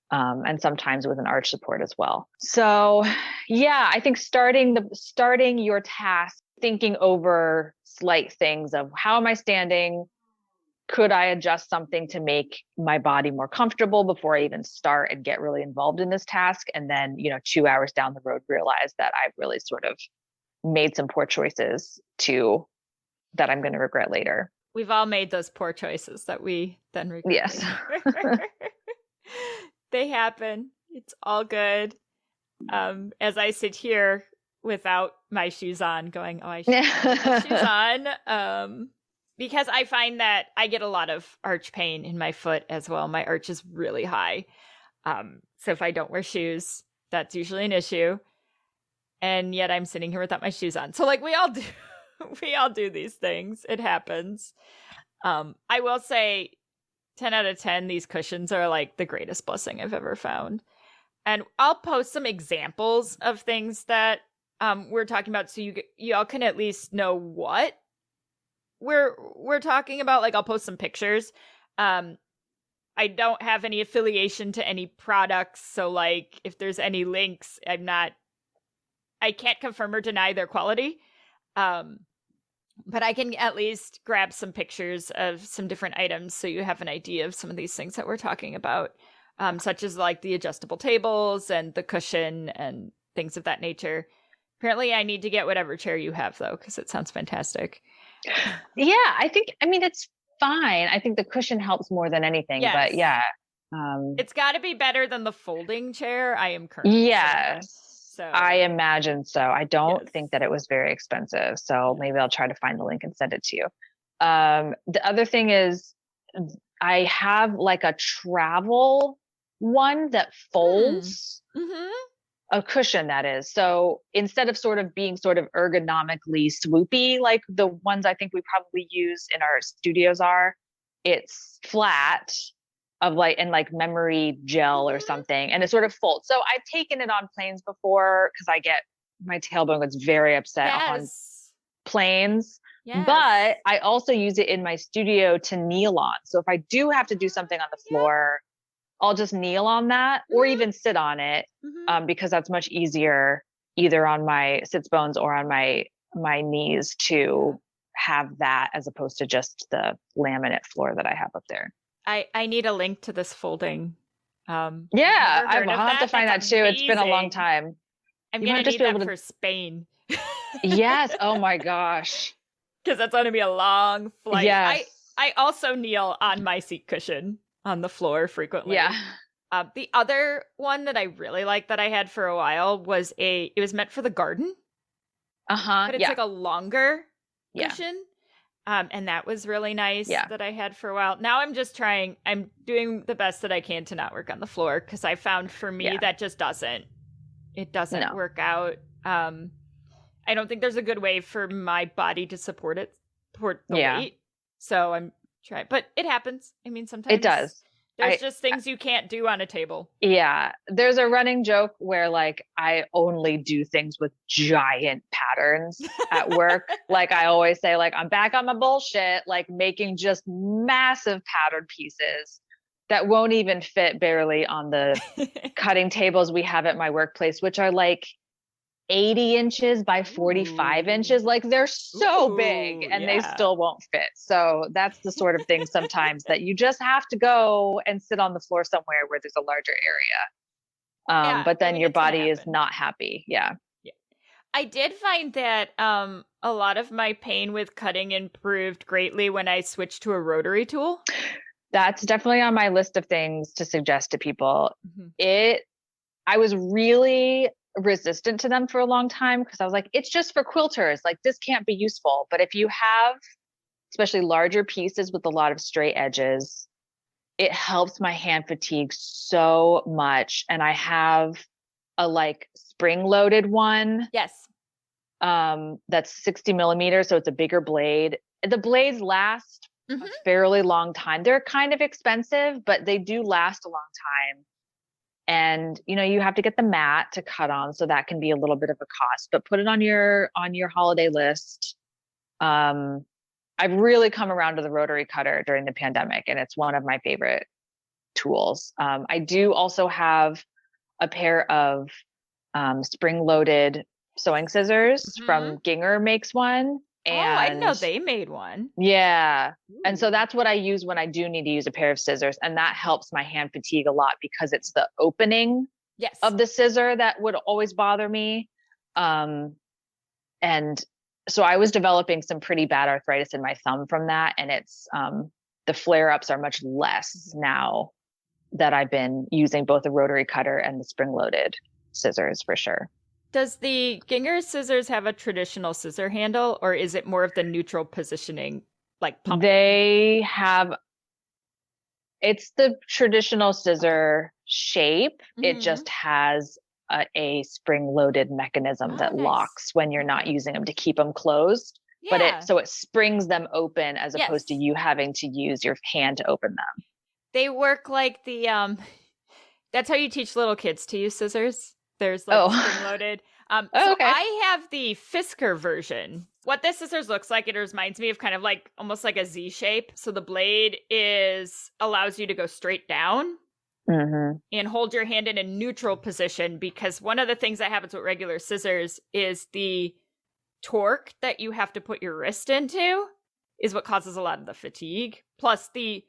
Speaker 2: And sometimes with an arch support as well. So yeah, I think starting your task, thinking over slight things of how am I standing? Could I adjust something to make my body more comfortable before I even start and get really involved in this task? And then, 2 hours down the road, realize that I've really sort of made some poor choices that I'm going to regret later.
Speaker 1: We've all made those poor choices that we then regret.
Speaker 2: Yes.
Speaker 1: They happen. It's all good. As I sit here without my shoes on going, oh, I should have my shoes on. Because I find that I get a lot of arch pain in my foot as well. My arch is really high. So if I don't wear shoes, that's usually an issue. and yet I'm sitting here without my shoes on. So like we all do we all do these things. It happens. I will say 10 out of 10 these cushions are like the greatest blessing I've ever found. And I'll post some examples of things that we're talking about so y'all can at least know what we're talking about. Like I'll post some pictures. I don't have any affiliation to any products, so like if there's any links, I can't confirm or deny their quality. But I can at least grab some pictures of some different items so you have an idea of some of these things that we're talking about, such as like the adjustable tables and the cushion and things of that nature. Apparently, I need to get whatever chair you have, though, because it sounds fantastic.
Speaker 2: Yeah, I mean, it's fine. I think the cushion helps more than anything,
Speaker 1: Yes.
Speaker 2: but yeah.
Speaker 1: It's got to be better than the folding chair I am currently
Speaker 2: Yes.
Speaker 1: So
Speaker 2: I imagine so. I don't think that it was very expensive. So maybe I'll try to find the link and send it to you. The other thing is I have like a travel one that folds. A cushion, that is. So instead of sort of being sort of ergonomically swoopy, like the ones I think we probably use in our studios are, it's flat of like, and like memory gel or something. And it sort of folds. So I've taken it on planes before because my tailbone gets very upset on planes. Yes. But I also use it in my studio to kneel on. So if I do have to do something on the floor, I'll just kneel on that or even sit on it because that's much easier either on my sits bones or on my knees to have that as opposed to just the laminate floor that I have up there.
Speaker 1: I need a link to this folding.
Speaker 2: Yeah, I'll have to find that too. It's been a long time.
Speaker 1: I'm going to need that for Spain.
Speaker 2: Yes. Oh my gosh.
Speaker 1: Because that's going to be a long flight.
Speaker 2: Yes.
Speaker 1: I also kneel on my seat cushion on the floor frequently.
Speaker 2: Yeah.
Speaker 1: The other one that I really liked that I had for a while was it was meant for the garden. But it's like a longer cushion. And that was really nice that I had for a while. Now I'm doing the best that I can to not work on the floor because I found for me that just doesn't work out. I don't think there's a good way for my body to support the weight. So I'm trying, but it happens. I mean, sometimes
Speaker 2: it does.
Speaker 1: There's just things you can't do on a table.
Speaker 2: Yeah. There's a running joke where like I only do things with giant patterns at work. Like I always say, like, I'm back on my bullshit, like making just massive pattern pieces that won't even fit barely on the cutting tables we have at my workplace, which are like 80 inches by 45 inches. Like they're so big and they still won't fit. So that's the sort of thing sometimes that you just have to go and sit on the floor somewhere where there's a larger area. But then your body is not happy. Yeah.
Speaker 1: I did find that a lot of my pain with cutting improved greatly when I switched to a rotary tool.
Speaker 2: That's definitely on my list of things to suggest to people. I was really resistant to them for a long time because I was like, it's just for quilters. Like this can't be useful. But if you have especially larger pieces with a lot of straight edges, it helps my hand fatigue so much. And I have a like spring loaded one.
Speaker 1: Yes.
Speaker 2: That's 60 millimeters. So it's a bigger blade. The blades last a fairly long time. They're kind of expensive, but they do last a long time. And, you know, you have to get the mat to cut on. So that can be a little bit of a cost, but put it on your holiday list. I've really come around to the rotary cutter during the pandemic, and it's one of my favorite tools. I do also have a pair of spring-loaded sewing scissors from Ginger makes one. And
Speaker 1: I didn't know they made one.
Speaker 2: Yeah. Ooh. And so that's what I use when I do need to use a pair of scissors. And that helps my hand fatigue a lot because it's the opening of the scissor that would always bother me. And so I was developing some pretty bad arthritis in my thumb from that. And it's the flare-ups are much less now that I've been using both the rotary cutter and the spring-loaded scissors for sure.
Speaker 1: Does the Ginger scissors have a traditional scissor handle, or is it more of the neutral positioning, like pumping?
Speaker 2: It's the traditional scissor shape. It just has a spring-loaded mechanism that
Speaker 1: nice.
Speaker 2: locks when you're not using them to keep them closed.
Speaker 1: Yeah.
Speaker 2: But it springs them open as opposed to you having to use your hand to open them.
Speaker 1: They work like the that's how you teach little kids to use scissors. There's like spring-loaded. So
Speaker 2: okay.
Speaker 1: I have the Fisker version. What this scissors looks like, it reminds me of kind of like almost like a Z shape. So the blade allows you to go straight down and hold your hand in a neutral position, because one of the things that happens with regular scissors is the torque that you have to put your wrist into is what causes a lot of the fatigue. Plus the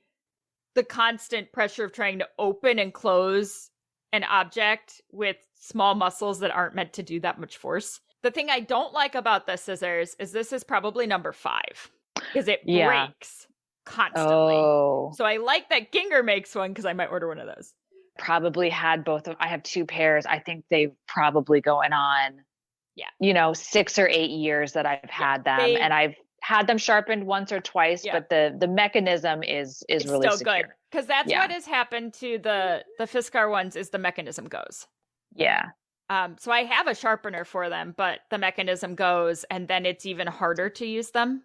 Speaker 1: constant pressure of trying to open and close an object with small muscles that aren't meant to do that much force. The thing I don't like about the scissors is this is probably number 5, because it breaks constantly. So I like that Ginger makes one, because I might order one of those.
Speaker 2: Probably had both of. I have 2 pairs. I think they've probably going on, 6 or 8 years that I've had them, and I've had them sharpened once or twice, but the mechanism is really
Speaker 1: still
Speaker 2: secure.
Speaker 1: Good, because that's what has happened to the Fiskar ones, is the mechanism goes.
Speaker 2: Yeah.
Speaker 1: So I have a sharpener for them, but the mechanism goes, and then it's even harder to use them.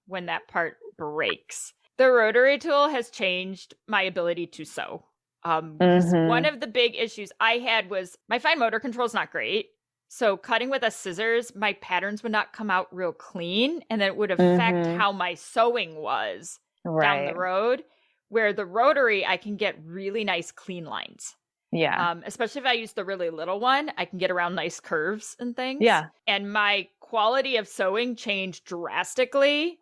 Speaker 1: When that part breaks. The rotary tool has changed my ability to sew. One of the big issues I had was my fine motor control is not great. So cutting with a scissors, my patterns would not come out real clean, and then it would affect how my sewing was down the road. Where the rotary, I can get really nice clean lines.
Speaker 2: Yeah.
Speaker 1: Especially if I use the really little one, I can get around nice curves and things.
Speaker 2: Yeah.
Speaker 1: And my quality of sewing changed drastically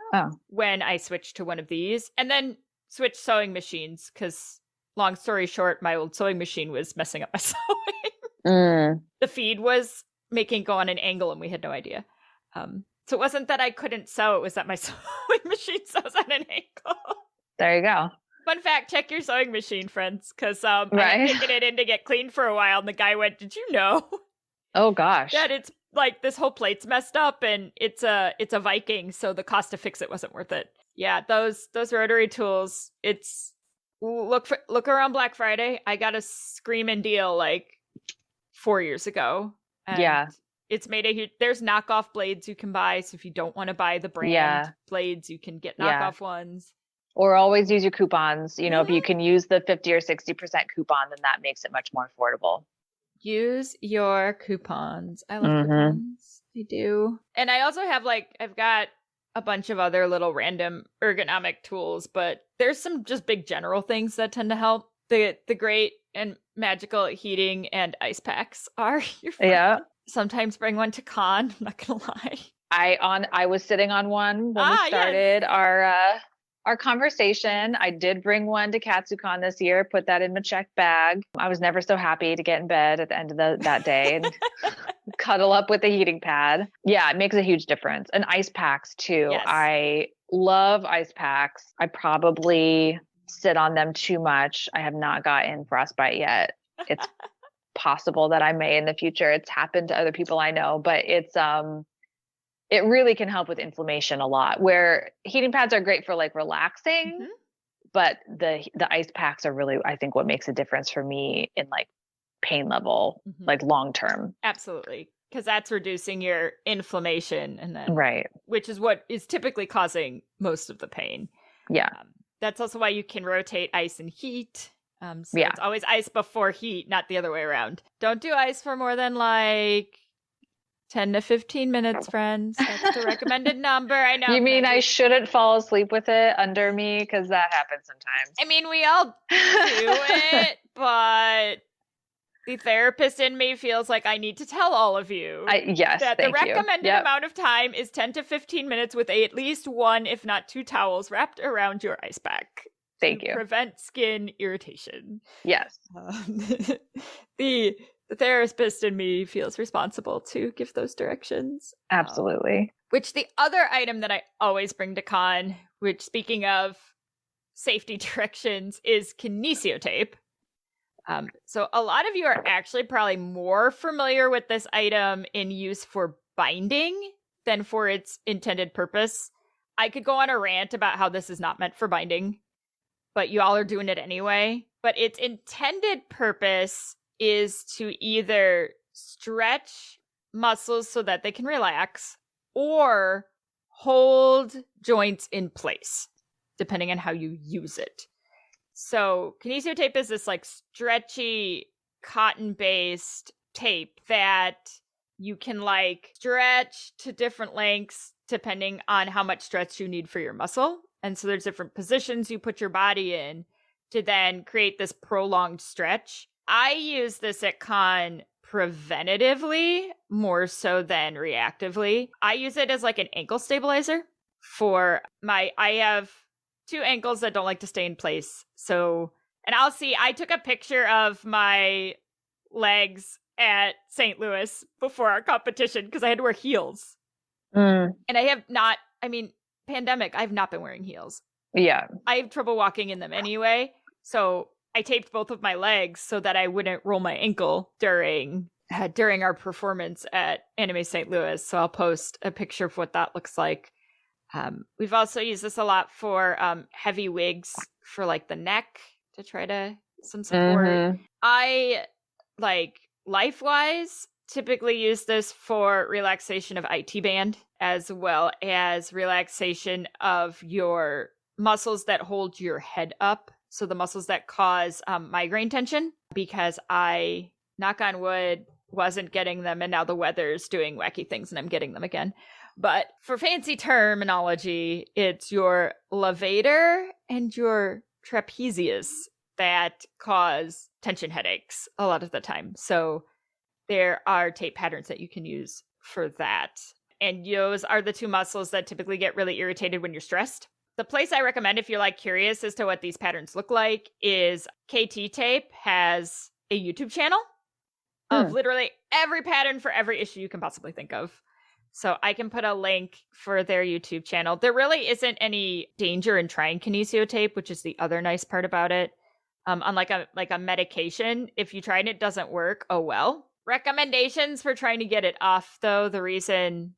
Speaker 1: when I switched to one of these, and then switched sewing machines, because long story short, my old sewing machine was messing up my sewing. The feed was making it go on an angle, and we had no idea. So it wasn't that I couldn't sew, it was that my sewing machine sews on an angle.
Speaker 2: There you go.
Speaker 1: Fun fact, check your sewing machine, friends, because I had taken it in to get cleaned for a while, and the guy went, "Did you know?"
Speaker 2: Oh gosh.
Speaker 1: That it's like this whole plate's messed up, and it's a Viking, so the cost to fix it wasn't worth it. Yeah, those rotary tools, it's look around Black Friday. I got a screaming deal like 4 years ago. And it's made a huge, there's knockoff blades you can buy, so if you don't want to buy the brand blades, you can get knockoff ones.
Speaker 2: Or always use your coupons. If you can use the 50 or 60% coupon, then that makes it much more affordable.
Speaker 1: Use your coupons. I love coupons. I do. And I also have I've got a bunch of other little random ergonomic tools, but there's some just big general things that tend to help. The great and magical heating and ice packs are your friend. Yeah. Sometimes bring one to con. I'm not gonna lie.
Speaker 2: I was sitting on one when we started our conversation. I did bring one to KatsuCon this year, put that in my checked bag. I was never so happy to get in bed at the end of that day and cuddle up with the heating pad. Yeah, it makes a huge difference. And ice packs too. Yes. I love ice packs. I probably sit on them too much. I have not gotten frostbite yet. It's possible that I may in the future. It's happened to other people I know, but it really can help with inflammation a lot, where heating pads are great for relaxing, but the ice packs are really, I think, what makes a difference for me in pain level, long term.
Speaker 1: Absolutely. Because that's reducing your inflammation, and then which is what is typically causing most of the pain.
Speaker 2: Yeah.
Speaker 1: That's also why you can rotate ice and heat. It's always ice before heat, not the other way around. Don't do ice for more than 10 to 15 minutes, friends. That's the recommended number. I know.
Speaker 2: You mean I shouldn't fall asleep with it under me? Because that happens sometimes.
Speaker 1: I mean, we all do it, but the therapist in me feels like I need to tell all of you that the recommended amount of time is 10 to 15 minutes with at least one, if not two towels wrapped around your ice pack.
Speaker 2: Thank you.
Speaker 1: Prevent skin irritation.
Speaker 2: Yes.
Speaker 1: The therapist in me feels responsible to give those directions.
Speaker 2: Absolutely.
Speaker 1: Which the other item that I always bring to con, which speaking of safety directions, is kinesio tape. So a lot of you are actually probably more familiar with this item in use for binding than for its intended purpose. I could go on a rant about how this is not meant for binding, but you all are doing it anyway. But its intended purpose is to either stretch muscles so that they can relax or hold joints in place, depending on how you use it. So kinesio tape is this like stretchy cotton-based tape that you can like stretch to different lengths depending on how much stretch you need for your muscle. And so there's different positions you put your body in to then create this prolonged stretch. I use this at con preventatively more so than reactively. I use it as like an ankle stabilizer for I have two ankles that don't like to stay in place. So, and I took a picture of my legs at St. Louis before our competition because I had to wear heels. And I have not, pandemic, I've not been wearing heels.
Speaker 2: Yeah.
Speaker 1: I have trouble walking in them anyway. So I taped both of my legs so that I wouldn't roll my ankle during our performance at Anime St. Louis. So I'll post a picture of what that looks like. We've also used this a lot for heavy wigs for like the neck to try to some support.
Speaker 2: Mm-hmm.
Speaker 1: I life-wise typically use this for relaxation of IT band as well as relaxation of your muscles that hold your head up. So the muscles that cause migraine tension, because I, knock on wood, wasn't getting them and now the weather's doing wacky things and I'm getting them again. But for fancy terminology, it's your levator and your trapezius that cause tension headaches a lot of the time. So there are tape patterns that you can use for that. And those are the two muscles that typically get really irritated when you're stressed. The place I recommend if you're like curious as to what these patterns look like is KT Tape has a YouTube channel of literally every pattern for every issue you can possibly think of. So I can put a link for their YouTube channel. There really isn't any danger in trying kinesio tape, which is the other nice part about it. Unlike a medication, if you try and it doesn't work, oh well. Recommendations for trying to get it off, though. The reason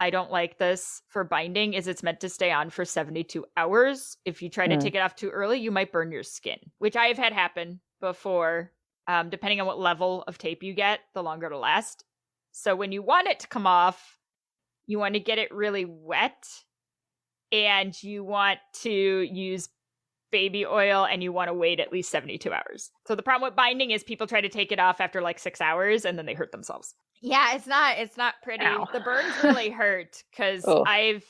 Speaker 1: I don't like this for binding is it's meant to stay on for 72 hours. If you try to take it off too early, you might burn your skin, which I have had happen before. Depending on what level of tape you get, the longer it'll last. So when you want it to come off, you want to get it really wet and you want to use baby oil and you want to wait at least 72 hours. So the problem with binding is people try to take it off after like 6 hours and then they hurt themselves. Yeah, it's not pretty. Ow. The burns really hurt because I've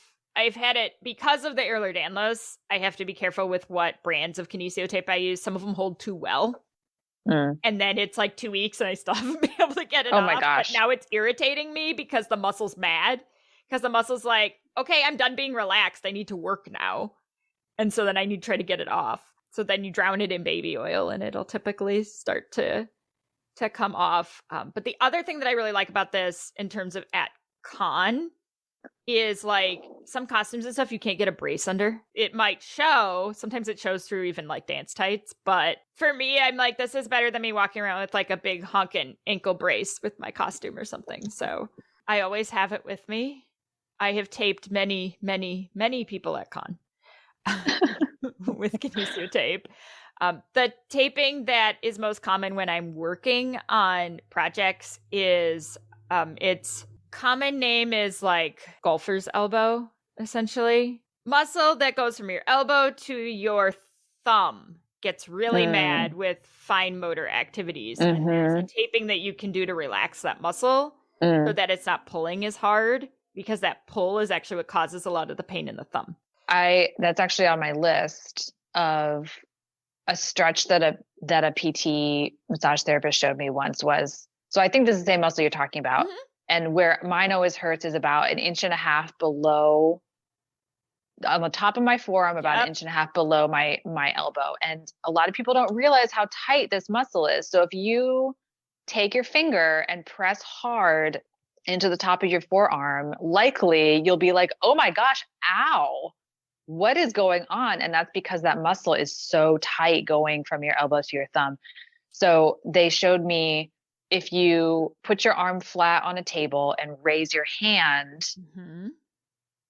Speaker 1: had it because of the Ehlers-Danlos. I have to be careful with what brands of kinesio tape I use. Some of them hold too well. And then it's like 2 weeks and I still haven't been able to get it off.
Speaker 2: Oh my gosh.
Speaker 1: But now it's irritating me because the muscle's mad. Because the muscle's like, okay, I'm done being relaxed. I need to work now. And so then I need to try to get it off. So then you drown it in baby oil and it'll typically start to come off. But the other thing that I really like about this in terms of at con is like some costumes and stuff you can't get a brace under. It might show, sometimes it shows through even like dance tights, but for me, I'm like, this is better than me walking around with like a big honkin' ankle brace with my costume or something. So I always have it with me. I have taped many, many, many people at con with kinesio tape. The taping that is most common when I'm working on projects is its common name is like golfer's elbow, essentially. Muscle that goes from your elbow to your thumb gets really mad with fine motor activities. And there's a taping that you can do to relax that muscle so that it's not pulling as hard, because that pull is actually what causes a lot of the pain in the thumb.
Speaker 2: That's actually on my list of a stretch that a PT massage therapist showed me once was, so I think this is the same muscle you're talking about. And where mine always hurts is about 1.5 inches below, on the top of my forearm, about 1.5 inches below my elbow. And a lot of people don't realize how tight this muscle is. So if you take your finger and press hard into the top of your forearm, likely you'll be like, oh my gosh, ow, what is going on? And that's because that muscle is so tight going from your elbow to your thumb. So they showed me, if you put your arm flat on a table and raise your hand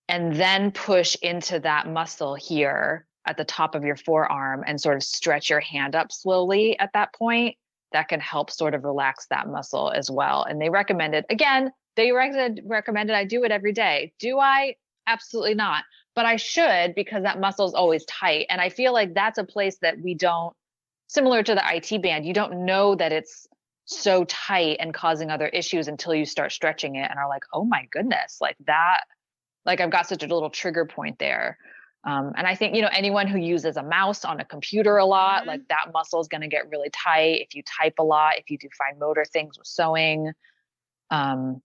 Speaker 2: and then push into that muscle here at the top of your forearm and sort of stretch your hand up slowly at that point, that can help sort of relax that muscle as well. And they recommended, recommended I do it every day. Do I? Absolutely not. But I should, because that muscle is always tight. And I feel like that's a place that we don't, similar to the IT band, you don't know that it's so tight and causing other issues until you start stretching it and are like, oh my goodness, like that, like I've got such a little trigger point there. And I think, anyone who uses a mouse on a computer a lot, like that muscle is going to get really tight. If you type a lot, if you do fine motor things with sewing, on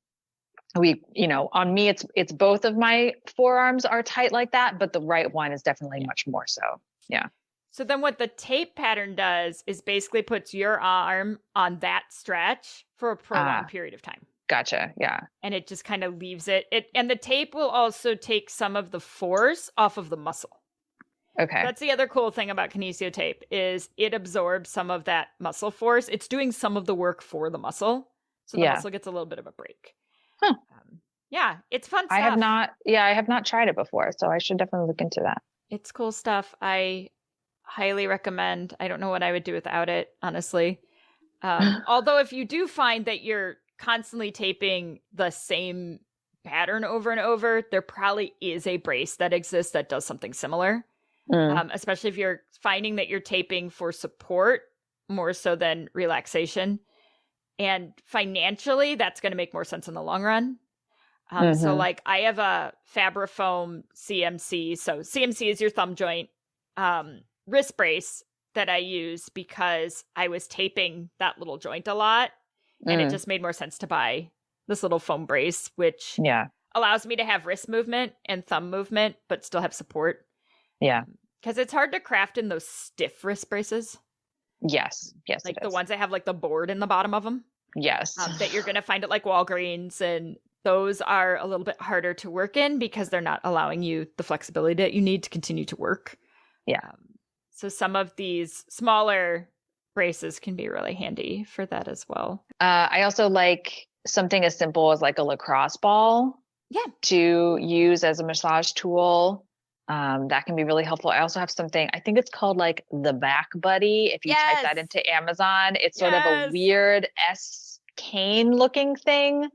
Speaker 2: me, it's both of my forearms are tight like that, but the right one is definitely much more so. Yeah.
Speaker 1: So then what the tape pattern does is basically puts your arm on that stretch for a prolonged period of time.
Speaker 2: Gotcha. Yeah.
Speaker 1: And it just kind of leaves it. And the tape will also take some of the force off of the muscle.
Speaker 2: Okay.
Speaker 1: That's the other cool thing about kinesio tape is it absorbs some of that muscle force. It's doing some of the work for the muscle. So the muscle gets a little bit of a break.
Speaker 2: Huh.
Speaker 1: Yeah, it's fun stuff.
Speaker 2: I have not tried it before, so I should definitely look into that.
Speaker 1: It's cool stuff. I highly recommend. I don't know what I would do without it, honestly. Although if you do find that you're constantly taping the same pattern over and over, there probably is a brace that exists that does something similar. Especially if you're finding that you're taping for support more so than relaxation. And financially, that's going to make more sense in the long run. So like I have a Fabrifoam CMC. So CMC is your thumb joint wrist brace that I use because I was taping that little joint a lot. And it just made more sense to buy this little foam brace, which allows me to have wrist movement and thumb movement, but still have support.
Speaker 2: Yeah.
Speaker 1: Because it's hard to craft in those stiff wrist braces.
Speaker 2: Yes. Yes.
Speaker 1: Like the ones that have like the board in the bottom of them.
Speaker 2: Yes.
Speaker 1: That you're going to find at like Walgreens. And those are a little bit harder to work in because they're not allowing you the flexibility that you need to continue to work.
Speaker 2: Yeah.
Speaker 1: So some of these smaller braces can be really handy for that as well.
Speaker 2: I also like something as simple as like a lacrosse ball to use as a massage tool. That can be really helpful. I also have something, I think it's called like the Back Buddy. If you type that into Amazon, it's sort of a weird S cane looking thing,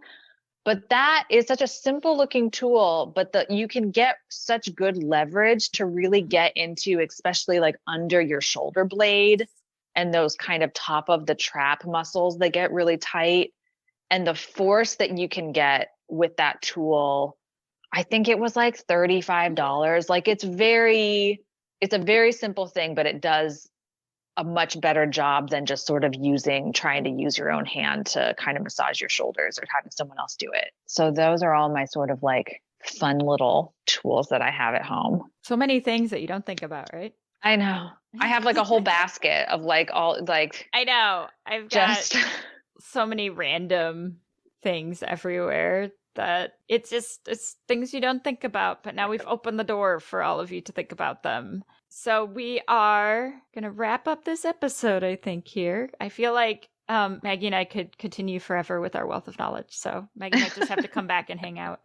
Speaker 2: but that is such a simple looking tool, but you can get such good leverage to really get into, especially like under your shoulder blade and those kind of top of the trap muscles that get really tight. And the force that you can get with that tool, I think it was like $35. Like it's a very simple thing, but it does a much better job than just sort of trying to use your own hand to kind of massage your shoulders or having someone else do it. So those are all my sort of like fun little tools that I have at home.
Speaker 1: So many things that you don't think about, right?
Speaker 2: I know. I have like a whole basket of like all like.
Speaker 1: I know. I've got so many random things everywhere that it's things you don't think about. But now we've opened the door for all of you to think about them. So we are going to wrap up this episode, I think, here. I feel like Maggie and I could continue forever with our wealth of knowledge. So Maggie might just have to come back and hang out.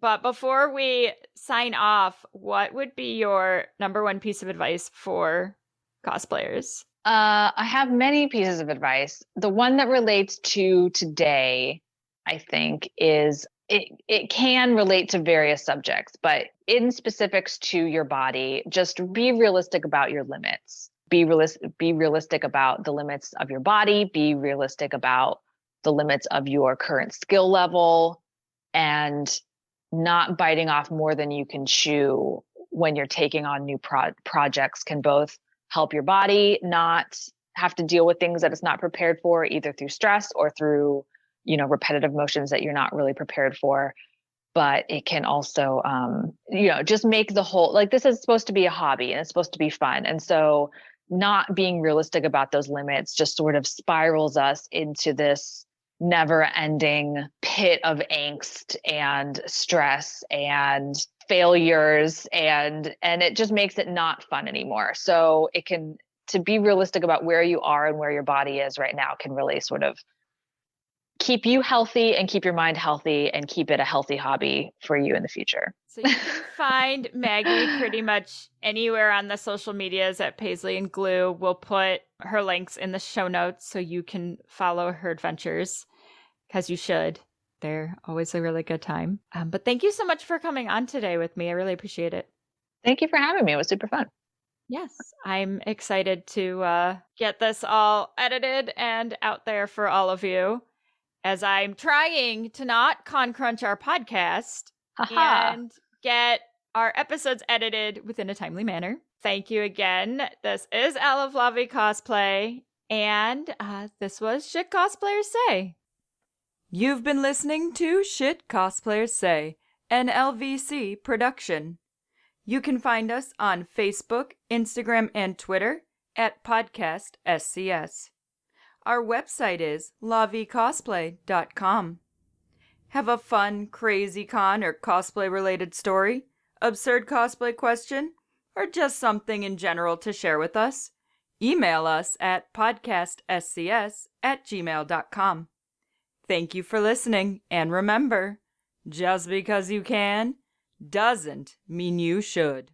Speaker 1: But before we sign off, what would be your number one piece of advice for cosplayers?
Speaker 2: I have many pieces of advice. The one that relates to today, I think, is it can relate to various subjects, but in specifics to your body, just be realistic about your limits. Be realistic about the limits of your body. Be realistic about the limits of your current skill level, and not biting off more than you can chew when you're taking on new projects can both help your body not have to deal with things that it's not prepared for, either through stress or through, repetitive motions that you're not really prepared for. But it can also, just make the whole, like, this is supposed to be a hobby and it's supposed to be fun. And so not being realistic about those limits just sort of spirals us into this never ending pit of angst and stress and failures. And it just makes it not fun anymore. So to be realistic about where you are and where your body is right now can really sort of keep you healthy and keep your mind healthy and keep it a healthy hobby for you in the future.
Speaker 1: So you can find Maggie pretty much anywhere on the social medias at Paisley and Glue. We'll put her links in the show notes so you can follow her adventures, because you should. They're always a really good time. But thank you so much for coming on today with me. I really appreciate it.
Speaker 2: Thank you for having me. It was super fun.
Speaker 1: Yes, I'm excited to get this all edited and out there for all of you, as I'm trying to not con crunch our podcast and get our episodes edited within a timely manner. Thank you again. This is Elle of Lavi Cosplay, and this was Shit Cosplayers Say. You've been listening to Shit Cosplayers Say, an LVC production. You can find us on Facebook, Instagram, and Twitter at Podcast SCS. Our website is lavicosplay.com. Have a fun, crazy con or cosplay-related story, absurd cosplay question, or just something in general to share with us? Email us at podcastscs@gmail.com. Thank you for listening, and remember, just because you can doesn't mean you should.